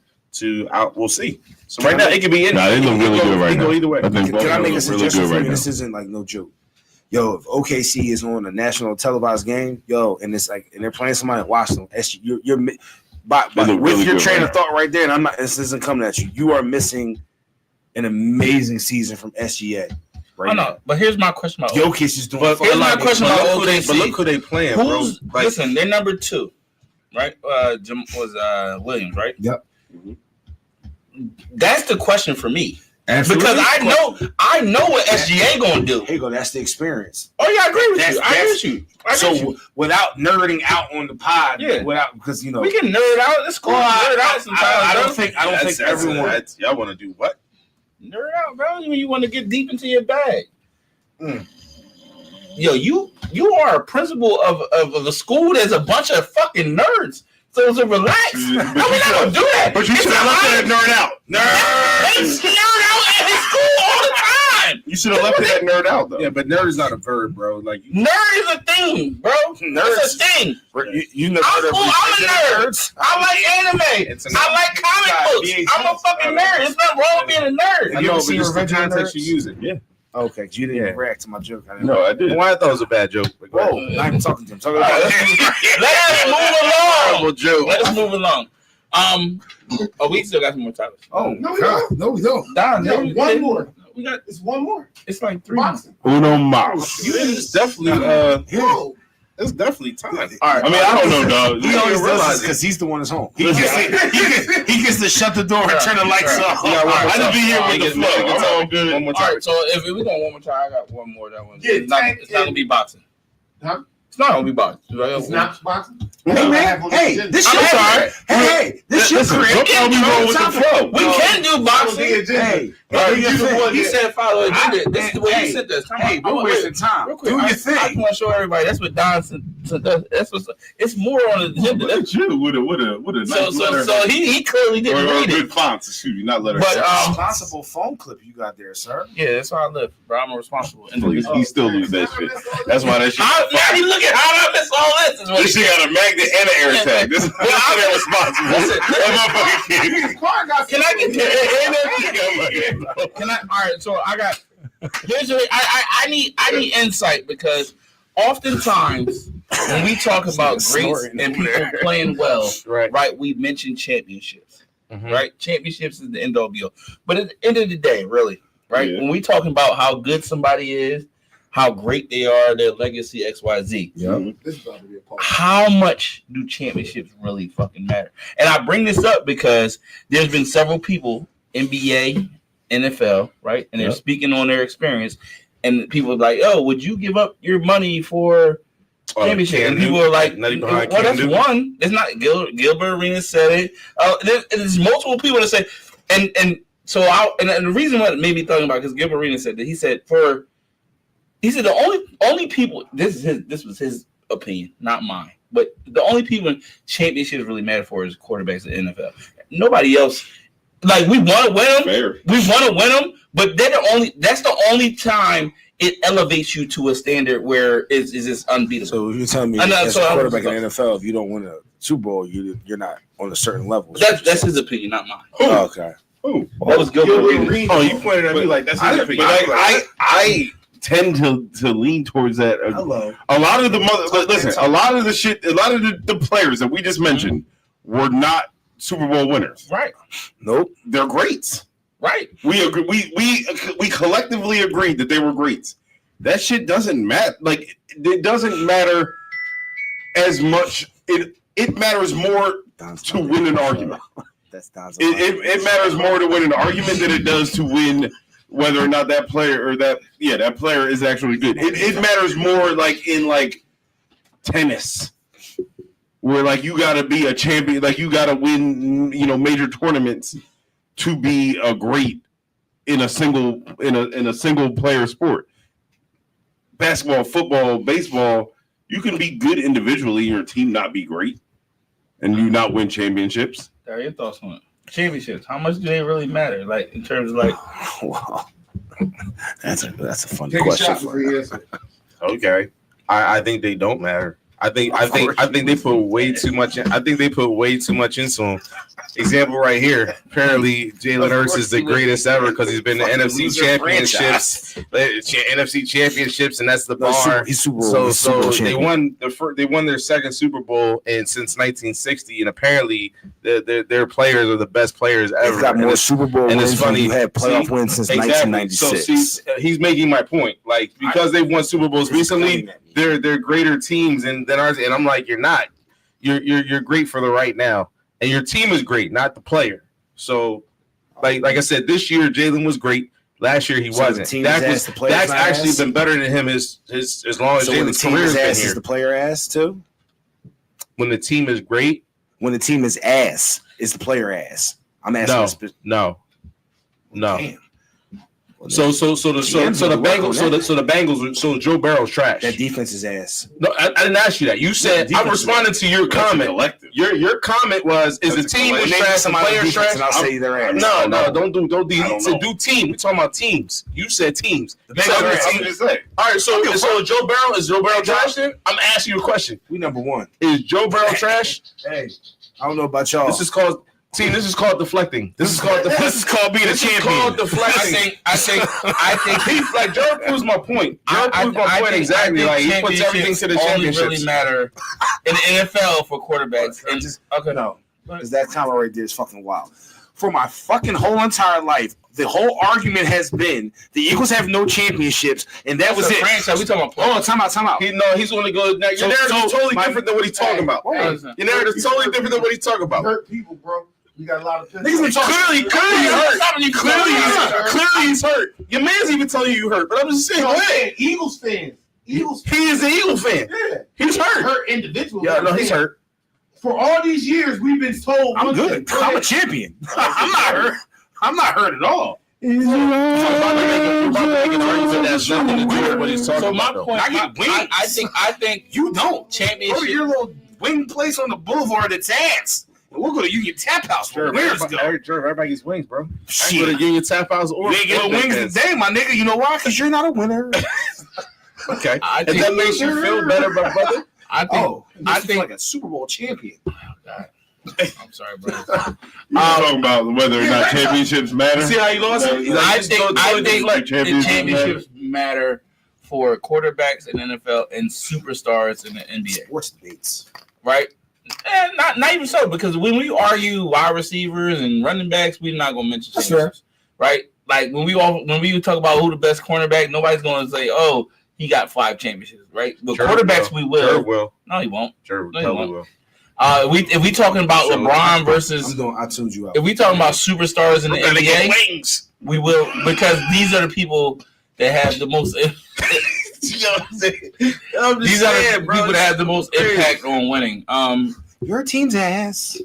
we'll see. So right now it could be in. Nah, they look really good right now. Either way. I think Can I make a suggestion for you? Right This isn't like no joke. Yo, if OKC is on a national televised game, and it's like, and they're playing somebody in Washington, you're but with your train of thought right there, and this isn't coming at you. You are missing an amazing season from SGA. Right now. But here's my question about Jokic is doing. Here's my question about OKC. But look who they playing, bro. Listen, they're number 2. right? Jim was Williams, right? Yep. That's the question for me. Absolutely. Because I know what SGA gonna do. Here you go. That's the experience. Oh yeah, I agree with That's- you. I agree with you. I agree with you. Without nerding out on the pod, Yeah. because you know We can nerd out. It's cool. Nerd out sometimes. I bro. don't think everyone. Y'all want to do what? Nerd out, bro. You want to get deep into your bag. Mm. Yo, you are a principal of a school that's a bunch of fucking nerds. So relax. How we not gonna do that? But you should have left it at nerd out. They nerd out at his school all the time. You should have left it at nerd out though. Yeah, but nerd is not a verb, bro. Like Nerd is a thing, bro. It's a thing. you know, I'm cool. I'm a nerd. I like anime. I like comic books. I'm a fucking nerd. It's not wrong with being a nerd. I know, but seen just the Revenge of the context Nerds? you use it. Yeah. Okay, you didn't react to my joke. I didn't No, I did. Why I thought it was a bad joke. Like, Whoa, not even talking to him. Talking All right, about let's move along. horrible joke. Let's move along. We still got some more topics. Oh No, we don't. No, we don't. Don, Yeah, one more. We got. It's one more. It's like 3 Boxing. Uno mas. It's definitely Whoa. it's definitely time. All right. I mean, I don't know, dog. he always realize does it. because he's the one that's home. He He gets to shut the door and turn the lights off. Yeah, I just be here with the flow. I'm all good. One more All time. right. So if we going one more time, I got one more. That one. Yeah, It's not gonna be boxing. Huh? It's not gonna be boxing. It's not boxing. Hey man, hey, this I'm shit. sorry. Hey, this shit. Look how we roll with the flow. We can do boxing. Hey, All right, do your thing. He said follow agenda. This is the way Hey, he said this. Hey, we're wasting time. Real quick, Do your I just thing. want to show everybody that's what Don said. That's what's. It's more on the agenda. Look at you with a nice letter. So he clearly or didn't read good it. fonts, excuse me, not letter. But Responsible phone clip you got there, sir. yeah, that's how I live, bro. I'm a responsible he individual. still lose that shit. That's why that shit. Now you look at how I miss all this. Is what This he shit got a magnet and an air tag. This is responsible. Listen, That motherfucking kid. Can I get? Can I? All right. So I got. Usually, I need insight because oftentimes when we talk about greats and people playing well, right? We mention championships, right? Championships is the end all be all. But at the end of the day, really, right? Yeah. When we talking about how good somebody is, how great they are, their legacy, X, Y, Z. Yep. This is about to be a part. How much do championships really fucking matter? And I bring this up because there's been several people, NBA, NFL, right? And they're speaking on their experience. And people are like, oh, would you give up your money for championship? And people are like, well, that's one. It's not Gilbert Arenas said it. There's multiple people that say, and so and the reason what made me think about because Gilbert Arenas said that he said the only people this was his opinion, not mine. But the only people in championships really matter for is quarterbacks in the NFL. Nobody else. Like we want to win them. Fair. We want to win them, but that's the only time it elevates you to a standard where it's unbeatable. So you're telling me as a quarterback in the NFL, if you don't win a Super Bowl, you're not on a certain level. That's his opinion, not mine. Oh, okay. Ooh. That was Gilbert Arenas. Oh, you pointed at me like that's his opinion. I tend to lean towards that. Hello. A lot of the a lot of the shit, a lot of the players that we just mentioned were not Super Bowl winners. Right. Nope. They're greats. Right. We agree. We collectively agreed that they were greats. That shit doesn't matter. Like it doesn't matter as much. It matters more to win an argument. That's Don's. It matters more to win an argument than it does to win whether or not that player or that player is actually good. It matters more like in like tennis, where like you got to be a champion, like you got to win, major tournaments to be a great in a single player sport. Basketball, football, baseball, you can be good individually, your team not be great, and you not win championships. What are your thoughts on it? Championships, how much do they really matter? Like in terms of like, Wow. That's a funny Take a question. shot before you answer. Okay, I think they don't matter. I think they put way too much. I think they put way too much into them. Example right here. Apparently, Jalen Hurts is the greatest ever because he's been to NFC championships, and that's the bar. He's Super Bowl. So they won their second Super Bowl since 1960, and apparently their players are the best players ever. They've got more Super Bowl and wins it's funny. than you had playoff wins since 1996. So he's making my point. Like because they've won Super Bowls recently, they're greater teams than ours, and I'm like, you're not. you're great for the right now, and your team is great, not the player. So, like I said, this year Jalen was great. Last year he wasn't. That's actually been better than him as long as Jalen's career has been here. Is the player ass too? When the team is great, when the team is ass, is the player ass? I'm asking. No. Damn. So the Bengals. So Joe Burrow's trash. That defense is ass. No, I didn't ask you that. You said I responded to your comment. Your comment was, "Is the team was trash and players trash?" And I'll say their ass. No, don't do. Do team. We talking about teams. You said teams. You said teams. All right, so Joe Burrow is Joe Burrow trash? Then I'm asking you a question. We number one. Is Joe Burrow trash? Hey, I don't know about y'all. This is called deflecting. This is called being a champion. This is called deflecting. I think he's like Joe proves my point. Joe proves my point exactly. Like he puts everything to the championships. Only really matter in the NFL for quarterbacks. No, because that comment right there is fucking wild. For my fucking whole entire life, the whole argument has been the Eagles have no championships, and that was it. Franchise, we talking about players. Oh, time out. He's going to go. Now, your narrative is totally different than what he's talking about. Your narrative is totally different than what he's talking about. Hurt people, bro. You got a lot of niggas been talking. Clearly he's hurt. Your man's even telling you hurt. But I'm just saying, hey, Eagles fans. He is an Eagle fan. Yeah. He's hurt. Hurt individually. Yeah, no, he's hurt. For all these years, we've been told I'm good. I'm a champion. I'm not hurt. I'm not hurt at all. So my point, I think you don't. Championship. Go to your little wing place on the boulevard. It's ass. We'll go to Union Tap House. Everybody gets wings, bro. Shit. Go to Union Tap House or you ain't get wings today, my nigga. You know why? Because you're not a winner. Okay. If that makes you feel better, my brother. I think like a Super Bowl champion. I'm sorry, bro. You're talking about whether or not championships matter. See how you lost it? I think championships matter for quarterbacks in the NFL and superstars in the NBA. Sports debates, right? And not even so, because when we argue wide receivers and running backs, we're not gonna mention championships, right? Like when we talk about who the best cornerback, nobody's gonna say, "Oh, he got 5 championships," right? But quarterbacks, we will. Sure will. No, he won't. Sure, no, he won't. Will. If we talking about LeBron versus, I told you. If we talking about superstars in the NBA, we will, because these are the people that have the most. You know what I'm saying? These are the people that have the most impact on winning. Your team's ass.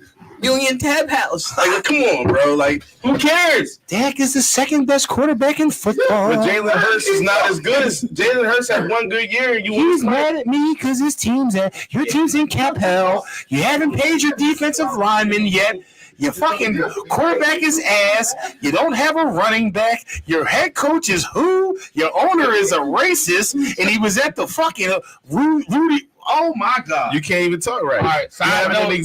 Union Tab House. Like, come on, bro. Like, who cares? Dak is the second best quarterback in football. But Jalen Hurts is not as good as Jalen Hurts had one good year. And he's mad at me because his team's your team's in cap hell. You haven't paid your defensive lineman yet. Your fucking quarterback is ass. You don't have a running back. Your head coach is who? Your owner is a racist, and he was at the fucking Rudy. Oh my God! You can't even talk right. All right, side note. Hey,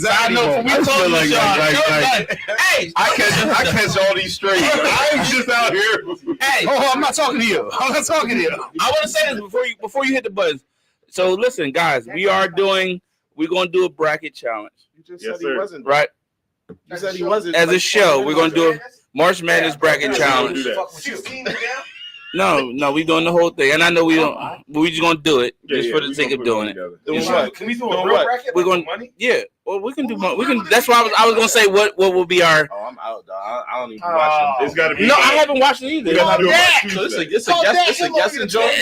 I catch all these straight. I'm just out here. Hey, I'm not talking to you. I want to say this before you hit the buzz. So listen, guys, we're going to do a bracket challenge. You just said he wasn't. Right? You said he wasn't. As a show, we're going to do a March Madness bracket challenge. No, we doing the whole thing, and I know we don't. But we just gonna do it just for the sake of doing it. Can we do a real bracket? We're going. Yeah. Well, we can do. We can. That's why I was gonna say what will be our. Oh, I'm out, dog. I don't even watch it. It's got to be. No, I haven't watched it either. So it's a guessing joke.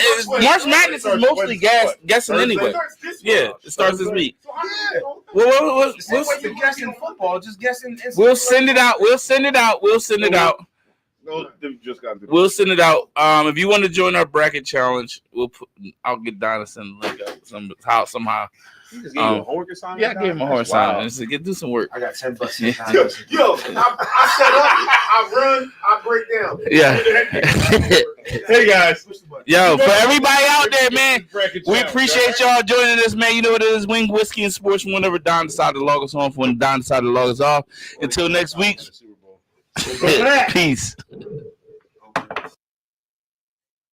March Madness is mostly guessing anyway. Yeah, it starts this week. Well, we're guessing football. Just guessing. We'll send it out. We'll send it out. No, just got we'll send it out. If you want to join our bracket challenge, I'll get Don to send the link out somehow. You just gave him a homework assignment? Yeah, I gave him a homework assignment. Do some work. I got $10. Yo, I set up, I run, I break down. Yeah. Hey guys. Yo, for everybody out there, man, we appreciate y'all joining us, man. You know what it is, Wing, Whiskey, and Sports. Whenever Don decided to log us on, when Don decided to log us off. Until next week. Peace.